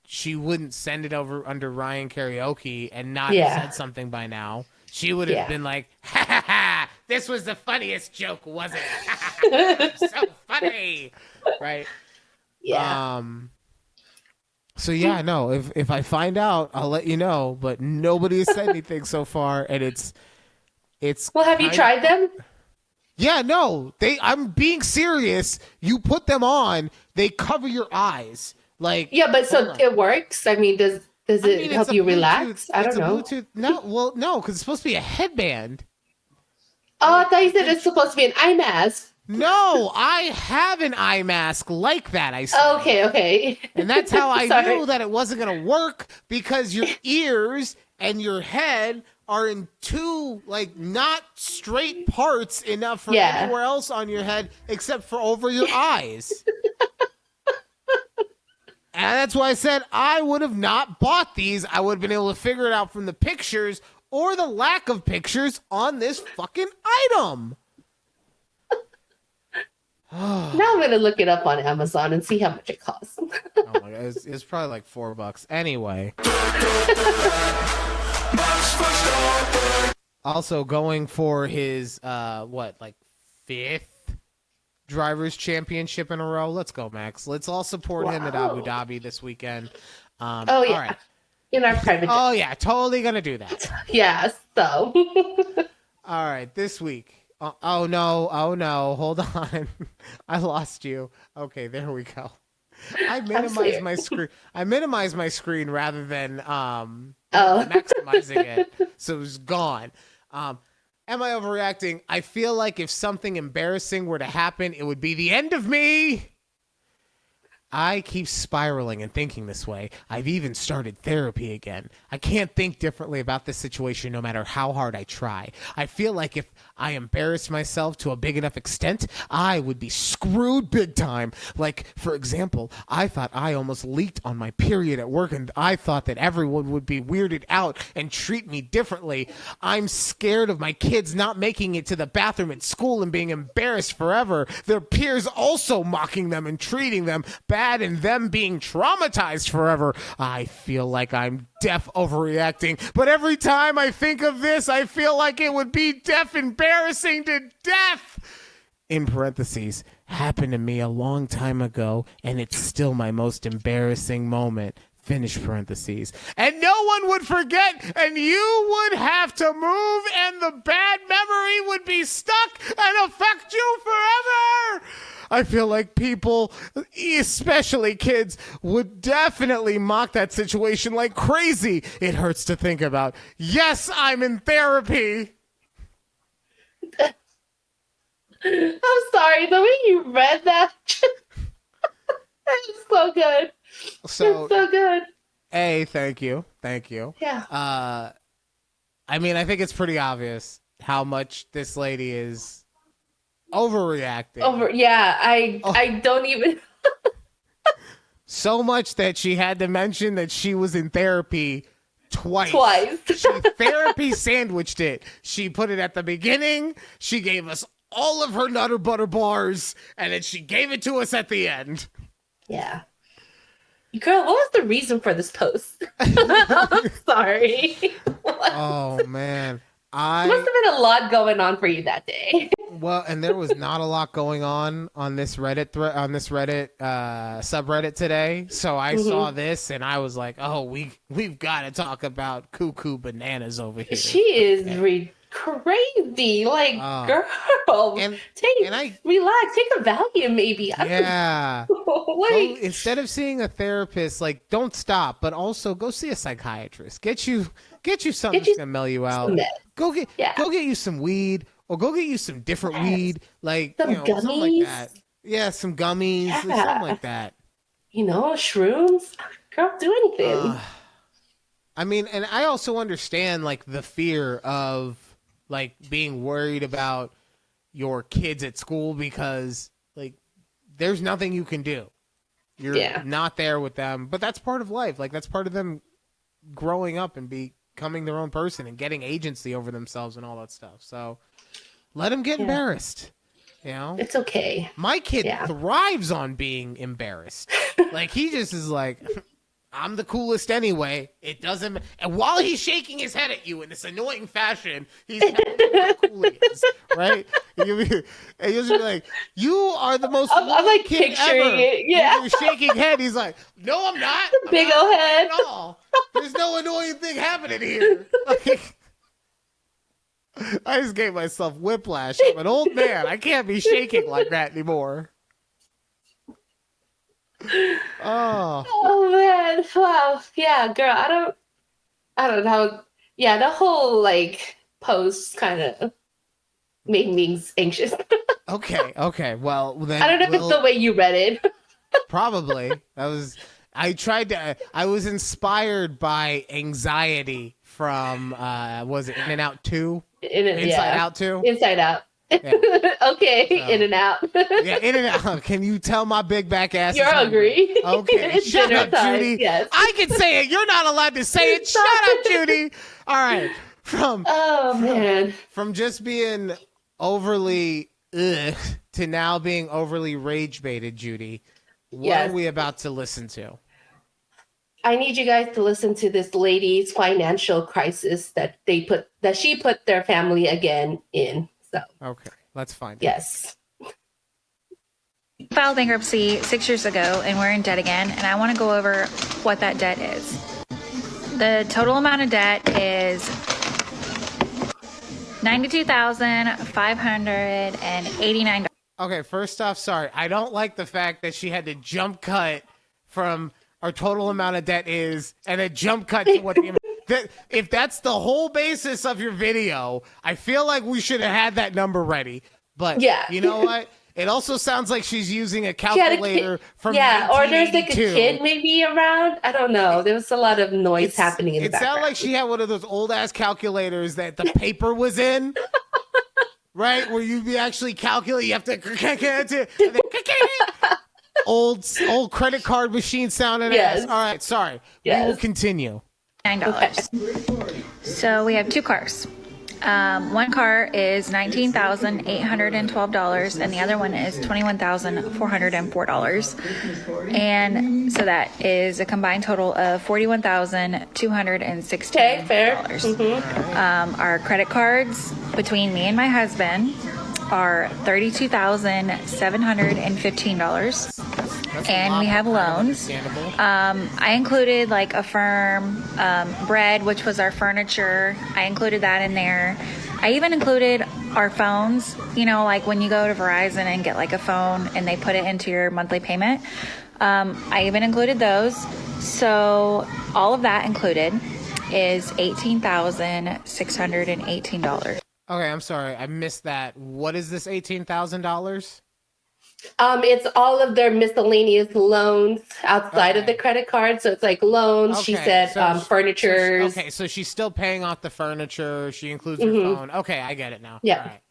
she wouldn't send it over under Ryan Karaoke and not have said something by now. She would have been like, ha ha ha, this was the funniest joke, wasn't it? So funny. Right? Yeah. So yeah, no, if I find out, I'll let you know, but nobody has said anything so far, and it's well, have you tried them? Yeah, no, I'm being serious. You put them on, they cover your eyes. Like, yeah, but so it works. I mean, does it help you relax? I don't know. Bluetooth. No, because it's supposed to be a headband. Oh, I thought you said it's supposed to be an eye mask. No, I have an eye mask like that. I said. Okay. And that's how I knew that it wasn't going to work, because your ears and your head are in 2, like, not straight parts enough for anywhere else on your head except for over your eyes. And that's why I said I would have not bought these. I would have been able to figure it out from the pictures or the lack of pictures on this fucking item. Now I'm gonna look it up on Amazon and see how much it costs. Oh my god, it's probably like $4. Anyway. Also going for his fifth drivers championship in a row. Let's go, Max. Let's all support him at Abu Dhabi this weekend. Oh yeah. All right. In our private Oh yeah, totally gonna do that. Yeah, so All right, this week. Oh no, hold on. I lost you. Okay, there we go. I minimized my screen. I minimized my screen rather than maximizing it, so it was gone. Am I overreacting? I feel like if something embarrassing were to happen, it would be the end of me. I keep spiraling and thinking this way. I've even started therapy again. I can't think differently about this situation no matter how hard I try. I feel like if I embarrassed myself to a big enough extent, I would be screwed big time. Like, for example, I thought I almost leaked on my period at work, and I thought that everyone would be weirded out and treat me differently. I'm scared of my kids not making it to the bathroom at school and being embarrassed forever. Their peers also mocking them and treating them bad, and them being traumatized forever. I feel like I'm deaf overreacting, but every time I think of this, I feel like it would be deaf embarrassing to death. In parentheses, happened to me a long time ago, and it's still my most embarrassing moment. Finish parentheses. And no one would forget, and you would have to move, and the bad memory would be stuck and affect you forever. I feel like people, especially kids, would definitely mock that situation like crazy. It hurts to think about. Yes, I'm in therapy. I'm sorry, the way you read that, it's so good. So, it's so good. Thank you. Yeah. I mean, I think it's pretty obvious how much this lady is overreacting. I don't even. So much that she had to mention that she was in therapy twice. She therapy sandwiched it. She put it at the beginning. She gave us all of her Nutter Butter bars, and then she gave it to us at the end. Yeah. Girl, what was the reason for this post? I'm sorry. Oh, man. Must have been a lot going on for you that day. Well, and there was not a lot going on this Reddit subreddit today. So I saw this and I was like, "Oh, we've got to talk about cuckoo bananas over here." She is crazy. Like, girl, relax. Take a Valium, maybe. Yeah. Wait. Instead of seeing a therapist, like, don't stop, but also go see a psychiatrist. Get you something that's gonna mellow you out. Go get you some weed, or go get you some different weed, like gummies. Something like that. Yeah, some gummies, something like that. Shrooms. Girl, do anything. I mean, and I also understand like the fear of like being worried about your kids at school because like there's nothing you can do. You're not there with them, but that's part of life. Like that's part of them growing up and becoming their own person and getting agency over themselves and all that stuff. So let them get embarrassed. It's okay. My kid thrives on being embarrassed. Like he just is like, I'm the coolest anyway. It doesn't. And while he's shaking his head at you in this annoying fashion, he's telling you how cool he is, right? And you'll just be like, "You are the most." I'm like kid picturing ever. it. Yeah. You're shaking head. He's like, "No, I'm not. Big old head. At all. There's no annoying thing happening here." Like, I just gave myself whiplash. I'm an old man. I can't be shaking like that anymore. Oh man, wow. Yeah, girl, I don't know. Yeah, the whole like post kind of made me anxious. Okay. Well, then I don't know if it's the way you read it. Probably. I was inspired by anxiety from was it In-N-Out 2? Inside Out 2? Inside Out. Yeah. Okay, In-N-Out. Yeah, In-N-Out. Can you tell my big back ass? You're hungry. Okay, it's shut dinner up, time. Judy. Yes. I can say it. You're not allowed to say it. Shut up, Judy. All right. Man. From just being overly to now being overly rage baited, Judy. What are we about to listen to? I need you guys to listen to this lady's financial crisis that she put their family again in. So okay, let's find it. Yes. Filed bankruptcy 6 years ago and we're in debt again, and I want to go over what that debt is. The total amount of debt is $92,589. Okay, first off, sorry. I don't like the fact that she had to jump cut from our total amount of debt is and a jump cut to what if that's the whole basis of your video, I feel like we should have had that number ready. But you know what? It also sounds like she's using a calculator from or there's like a kid maybe around. I don't know. There was a lot of noise happening in the background. It sounded like she had one of those old ass calculators that the paper was in, right? Where you actually calculate. You have to old credit card machine sounding ass. All right, sorry. We will continue. $9. So we have two cars. One car is $19,812 and the other one is $21,404. And so that is a combined total of $41,216. Okay, fair. Our credit cards between me and my husband are $32,715. And we have loans. I included like a firm, bread, which was our furniture. I included that in there. I even included our phones, you know, like when you go to Verizon and get like a phone and they put it into your monthly payment. I even included those. So all of that included is $18,618. Okay, I'm sorry. I missed that. What is this $18,000? It's all of their miscellaneous loans outside of the credit card. So it's like loans. She said furniture. Okay, so she's still paying off the furniture. She includes her phone. Okay, I get it now. Yeah. All right.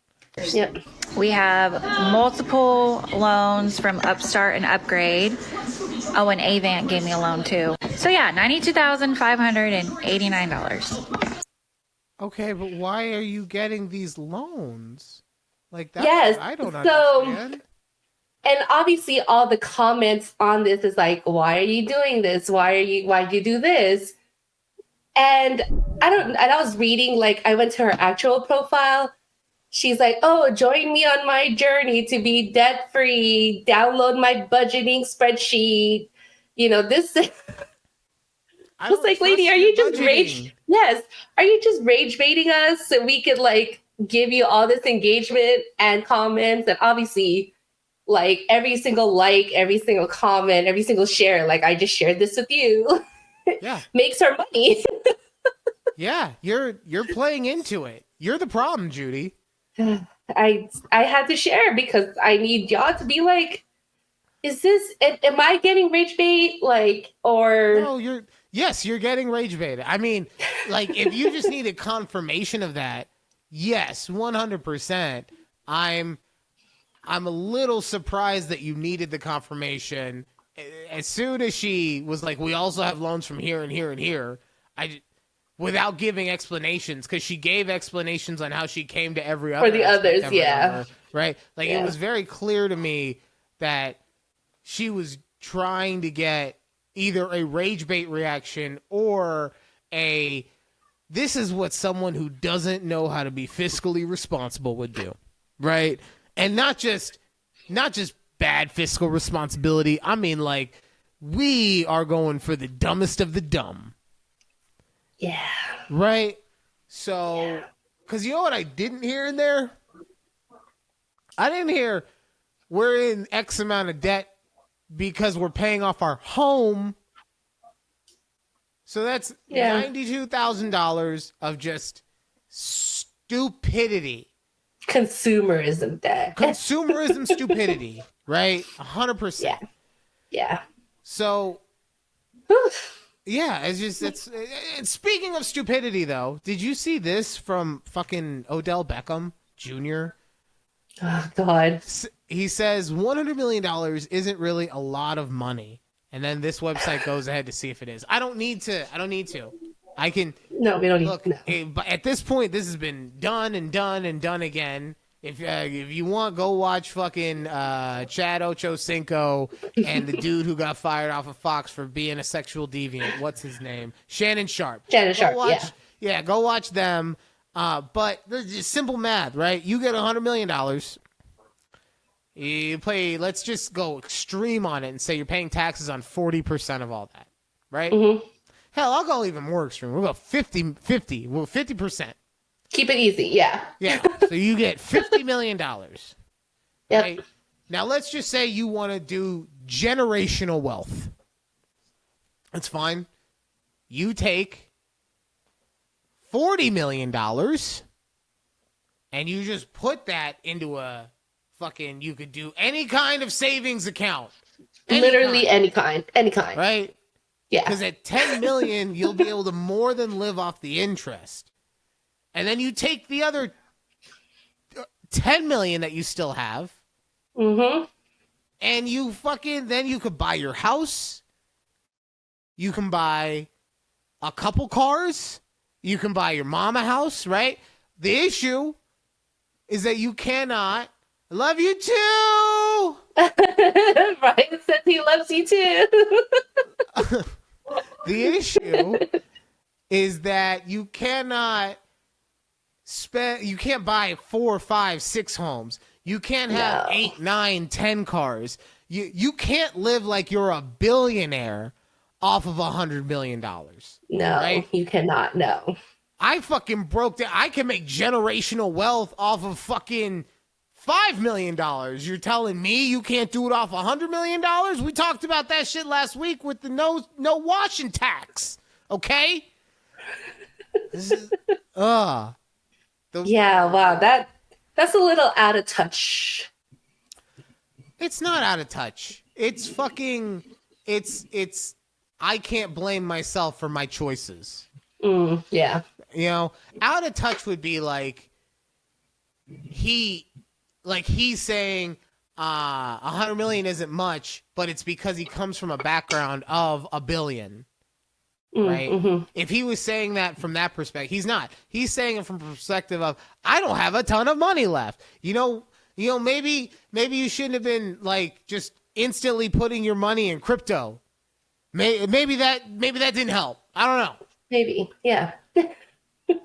Yep. We have multiple loans from Upstart and Upgrade. Oh, and Avant gave me a loan too. So yeah, $92,589. Okay, but why are you getting these loans? Like that? Yes. I don't understand. And obviously all the comments on this is like, why are you doing this? Why'd you do this? And I was reading, like, I went to her actual profile. She's like, oh, join me on my journey to be debt free. Download my budgeting spreadsheet. You know, this. I was like, lady, are you just rage? Yes. Are you just rage baiting us so we could like give you all this engagement and comments? And obviously, like every single like, every single comment, every single share, like I just shared this with you. Yeah. Makes her money. Yeah, you're playing into it. You're the problem, Judy. I had to share because I need y'all to be like, am I getting rage bait? Like, or no, you're getting rage baited. I mean, like if you just need a confirmation of that, yes, 100%. I'm a little surprised that you needed the confirmation. As soon as she was like, we also have loans from here and here and here, without giving explanations, because she gave explanations on how she came to every other. For the others, right? Like it was very clear to me that she was trying to get either a rage bait reaction or this is what someone who doesn't know how to be fiscally responsible would do, right? And not just bad fiscal responsibility. I mean, like, we are going for the dumbest of the dumb. Yeah. Right? So, because you know what I didn't hear in there? I didn't hear we're in X amount of debt because we're paying off our home. So that's $92,000 of just stupidity. Consumerism debt. Consumerism stupidity, right? 100%. Yeah. So, yeah, it's speaking of stupidity, though, did you see this from fucking Odell Beckham Jr.? Oh, God. He says $100 million isn't really a lot of money. And then this website goes ahead to see if it is. I don't need to. I can. No, we don't need look. But at this point, this has been done and done and done again. If you want, go watch fucking Chad Ochocinco and the dude who got fired off of Fox for being a sexual deviant. What's his name? Shannon Sharp. Shannon Sharp, yeah. Go watch them. But there's just simple math, right? You get $100 million. You pay, let's just go extreme on it and say you're paying taxes on 40% of all that, right? Mm-hmm. Hell, I'll go even more extreme. We'll go 50%. Well, 50%. Keep it easy, yeah. Yeah, so you get $50 million. Yep. Right? Now, let's just say you want to do generational wealth. That's fine. You take $40 million and you just put that into a fucking, you could do any kind of savings account. Literally any kind. Right? Yeah. Because at $10 million, you'll be able to more than live off the interest. And then you take the other $10 million that you still have. Mm-hmm. And then you could buy your house. You can buy a couple cars. You can buy your mom a house, right? The issue is that you cannot. I love you too. Ryan says he loves you too. The issue is that you cannot you can't buy 4, 5, 6 homes. You can't have 8, 9, 10 cars. You can't live like you're a billionaire off of $100 million. No, right? You cannot. No. I fucking broke down. I can make generational wealth off of fucking $5 million. You're telling me you can't do it off $100 million? We talked about that shit last week with the no washing tax. Okay? This is yeah, wow, that's a little out of touch. It's not out of touch. It's fucking it's I can't blame myself for my choices. Yeah. You know, out of touch would be like he's saying 100 million isn't much, but it's because he comes from a background of $1 billion. Right? Mm-hmm. If he was saying that from that perspective, he's not. He's saying it from the perspective of, I don't have a ton of money left. You know, maybe you shouldn't have been like just instantly putting your money in crypto. Maybe that didn't help. I don't know. Maybe, yeah.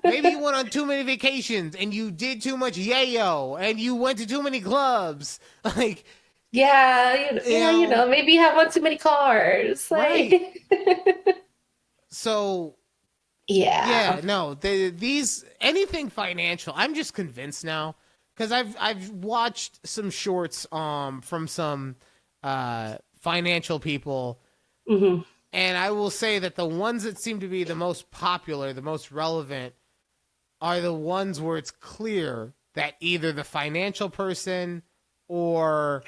Maybe you went on too many vacations and you did too much yayo and you went to too many clubs. Like, yeah, maybe you have one too many cars. Like... Right. So, yeah, no, these anything financial. I'm just convinced now because I've watched some shorts from some financial people, mm-hmm. and I will say that the ones that seem to be the most popular, the most relevant, are the ones where it's clear that either the financial person or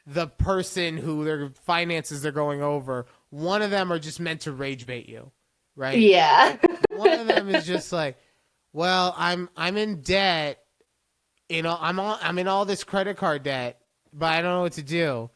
the person who their finances they're going over, one of them are just meant to rage bait you. Right? Yeah. One of them is just like, well, I'm in debt. You know, I'm in all this credit card debt, but I don't know what to do.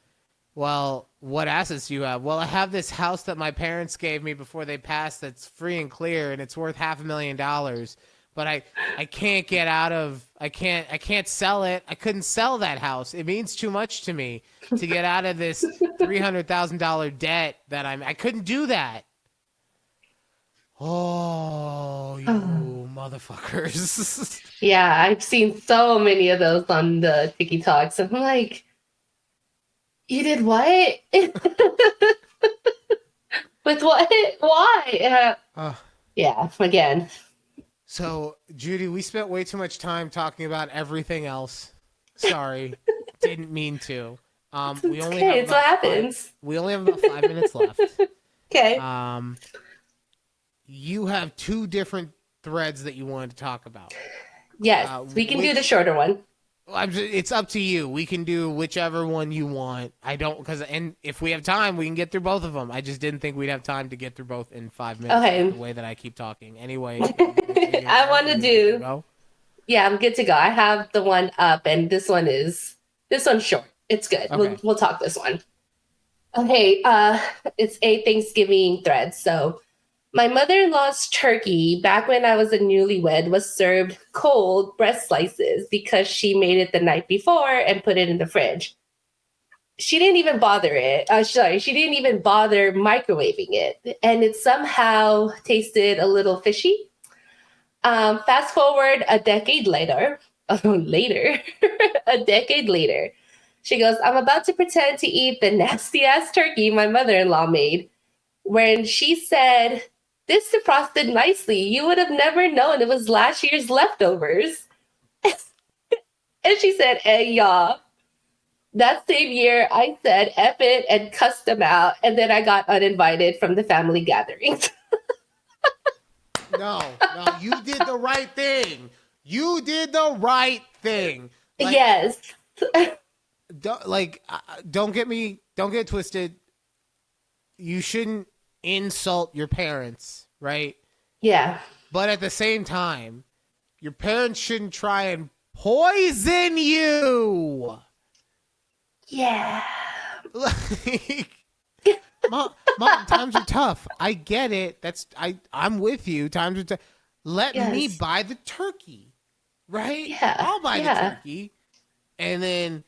Well, what assets do you have? Well, I have this house that my parents gave me before they passed that's free and clear and it's worth $500,000. But I can't get out of I can't sell it. I couldn't sell that house. It means too much to me to get out of this $300,000 debt that I couldn't do that. Oh, you motherfuckers. Yeah, I've seen so many of those on the TikToks. And I'm like, you did what? With what? Why? Yeah, again. So, Judy, we spent way too much time talking about everything else. Sorry. Didn't mean to. We only have it's what happens. We only have about 5 minutes left. Okay. You have 2 different threads that you wanted to talk about. Yes, we can do the shorter one. It's up to you. We can do whichever one you want. And if we have time, we can get through both of them. I just didn't think we'd have time to get through both in 5 minutes. Okay. The way that I keep talking. Anyway. I want to do. Yeah, I'm good to go. I have the one up, and this one's short. It's good. Okay. We'll talk this one. Okay. It's a Thanksgiving thread. So My mother-in-law's turkey, back when I was a newlywed, was served cold breast slices because she made it the night before and put it in the fridge. She didn't even bother it. She didn't even bother microwaving it. And it somehow tasted a little fishy. Fast forward a decade later, a decade later, she goes, I'm about to pretend to eat the nasty ass turkey my mother-in-law made. When she said, this defrosted nicely, you would have never known it was last year's leftovers. And she said, hey, y'all. That same year, I said, F it, and cussed them out. And then I got uninvited from the family gatherings. No, you did the right thing. You did the right thing. Like, yes. Don't get twisted. You shouldn't insult your parents, right? Yeah. But at the same time, your parents shouldn't try and poison you. Yeah. Like, mom, times are tough. I get it. I'm with you. Times are tough. Let me buy the turkey, right? Yeah. I'll buy the turkey. And then,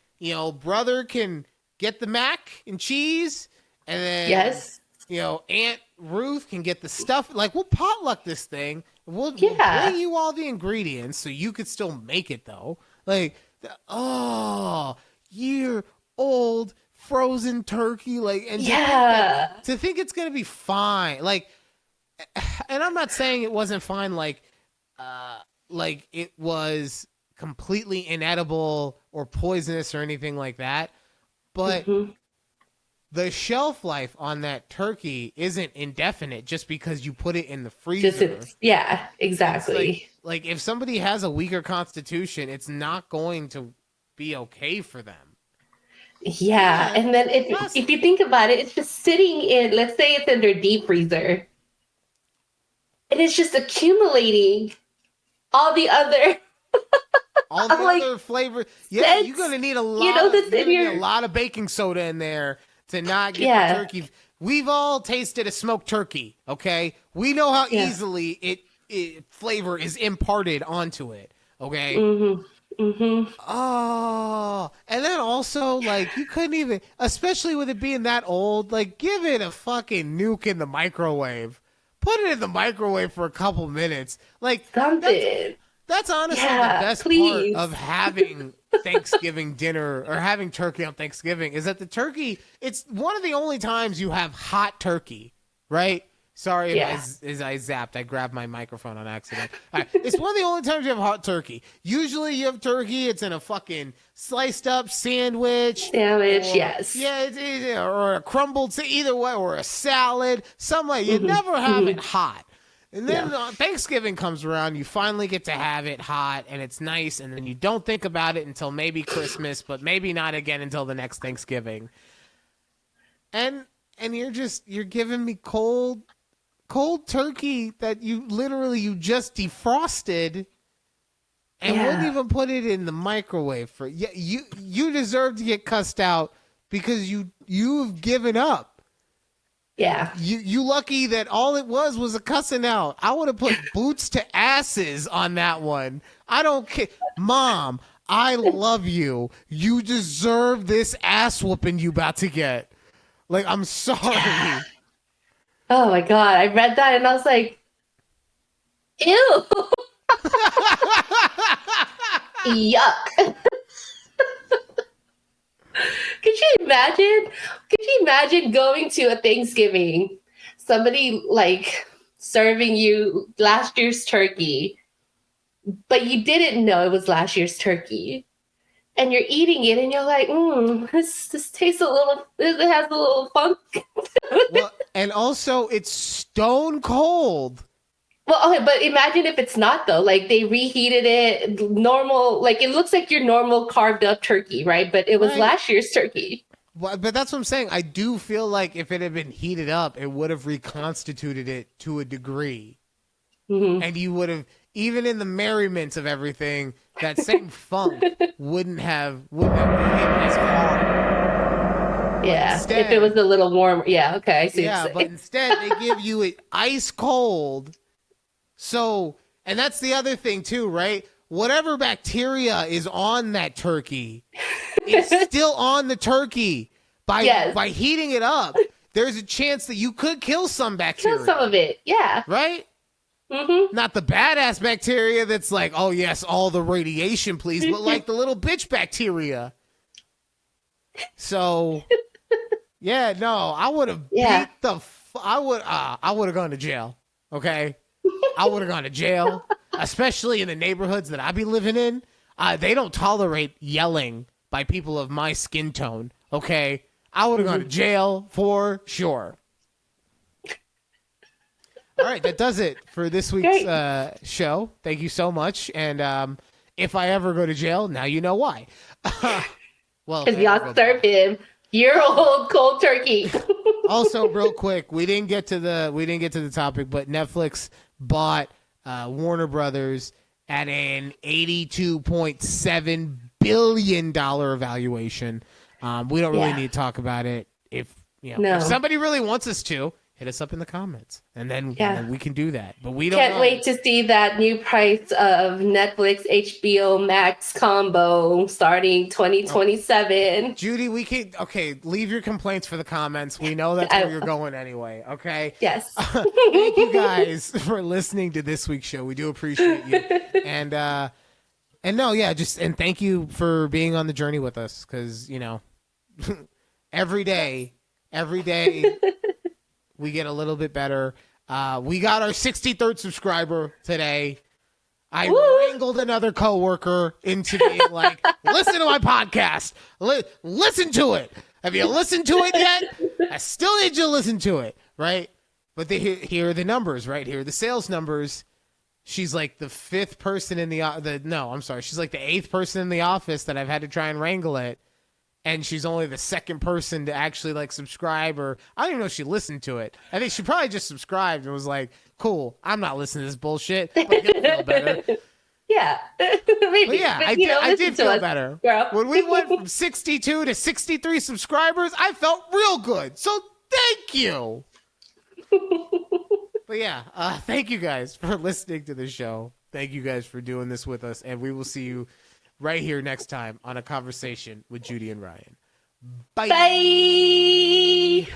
brother can get the mac and cheese. And then, Aunt Ruth can get the stuff. Like, we'll potluck this thing. We'll bring you all the ingredients so you could still make it, though. Like, year-old frozen turkey. Like, and to think it's going to be fine. Like, and I'm not saying it wasn't fine, like it was completely inedible or poisonous or anything like that. But the shelf life on that turkey isn't indefinite just because you put it in the freezer. Exactly. Like if somebody has a weaker constitution, it's not going to be okay for them. Yeah. And then if you think about it, it's just sitting in, let's say it's in their deep freezer. And it's just accumulating all the other other flavor. Yeah, you're gonna need a lot of baking soda in there to not get the turkey. We've all tasted a smoked turkey, okay? We know how easily it flavor is imparted onto it, okay? Oh, and then also, like, you couldn't even, especially with it being that old, like, give it a fucking nuke in the microwave. Put it in the microwave for a couple minutes. Like, something. That's honestly the best part of having Thanksgiving dinner or having turkey on Thanksgiving is that the turkey, it's one of the only times you have hot turkey, right? Sorry if I zapped. I grabbed my microphone on accident. All right. It's one of the only times you have hot turkey. Usually you have turkey, it's in a fucking sliced up sandwich. Yeah, or a crumbled, either way, or a salad. Something like you never have it hot. And then Thanksgiving comes around, you finally get to have it hot, and it's nice, and then you don't think about it until maybe Christmas, but maybe not again until the next Thanksgiving. And you're giving me cold turkey that you just defrosted and wouldn't even put it in the microwave for you deserve to get cussed out because you've given up. Yeah. You lucky that all it was a cussing out. I would have put boots to asses on that one. I don't care. Mom, I love you. You deserve this ass whooping you about to get. Like, I'm sorry. Yeah. Oh my God. I read that and I was like, ew. Yuck. Could you imagine going to a Thanksgiving, somebody like serving you last year's turkey, but you didn't know it was last year's turkey, and you're eating it and you're like, this tastes it has a little funk. Well, and also it's stone cold. Well, okay, but imagine if it's not though. Like they reheated it normal, like it looks like your normal carved up turkey, right? But it was last year's turkey. Well, but that's what I'm saying. I do feel like if it had been heated up, it would have reconstituted it to a degree. And you would have, even in the merriment of everything, that same funk wouldn't have hit as hard. Yeah, instead, if it was a little warmer. Yeah, okay. I see yeah, but instead they give you it ice cold. So, and that's the other thing too, right? Whatever bacteria is on that turkey is still on the turkey. By heating it up, there's a chance that you could kill some bacteria. Kill some of it, yeah. Right? Mm-hmm. Not the badass bacteria that's like, oh yes, all the radiation, please, but like the little bitch bacteria. So, yeah, no, I would have beat the. I would have gone to jail. Okay, I would have gone to jail, especially in the neighborhoods that I be living in. They don't tolerate yelling by people of my skin tone. Okay, I would have gone to jail for sure. All right, that does it for this week's show. Thank you so much. And if I ever go to jail, now you know why. Well, because y'all serve him year-old cold turkey. Also, real quick, we didn't get to the topic, but Netflix bought Warner Brothers at an $82.7 billion valuation. We don't really need to talk about it. If somebody really wants us to, hit us up in the comments, and then we can do that. But we don't. Can't wait to see that new price of Netflix HBO Max combo starting 2027. Judy, we can leave your complaints for the comments. We know that's where you're going anyway. Okay. Yes. Thank you guys for listening to this week's show. We do appreciate you, and thank you for being on the journey with us, because every day. We get a little bit better. We got our 63rd subscriber today. I wrangled another coworker into being like, listen to my podcast. Listen to it. Have you listened to it yet? I still need you to listen to it, right? But here are the numbers, right? Here are the sales numbers. She's like the fifth person in she's like the eighth person in the office that I've had to try and wrangle it. And she's only the second person to actually subscribe, or I don't even know if she listened to it. I think she probably just subscribed and was like, cool, I'm not listening to this bullshit, but you'll feel better. Yeah. Maybe. But yeah, I did feel better. Girl. When we went from 62 to 63 subscribers, I felt real good. So thank you. But yeah, thank you guys for listening to the show. Thank you guys for doing this with us. And we will see you right here next time on A Conversation with Judy and Ryan. Bye. Bye.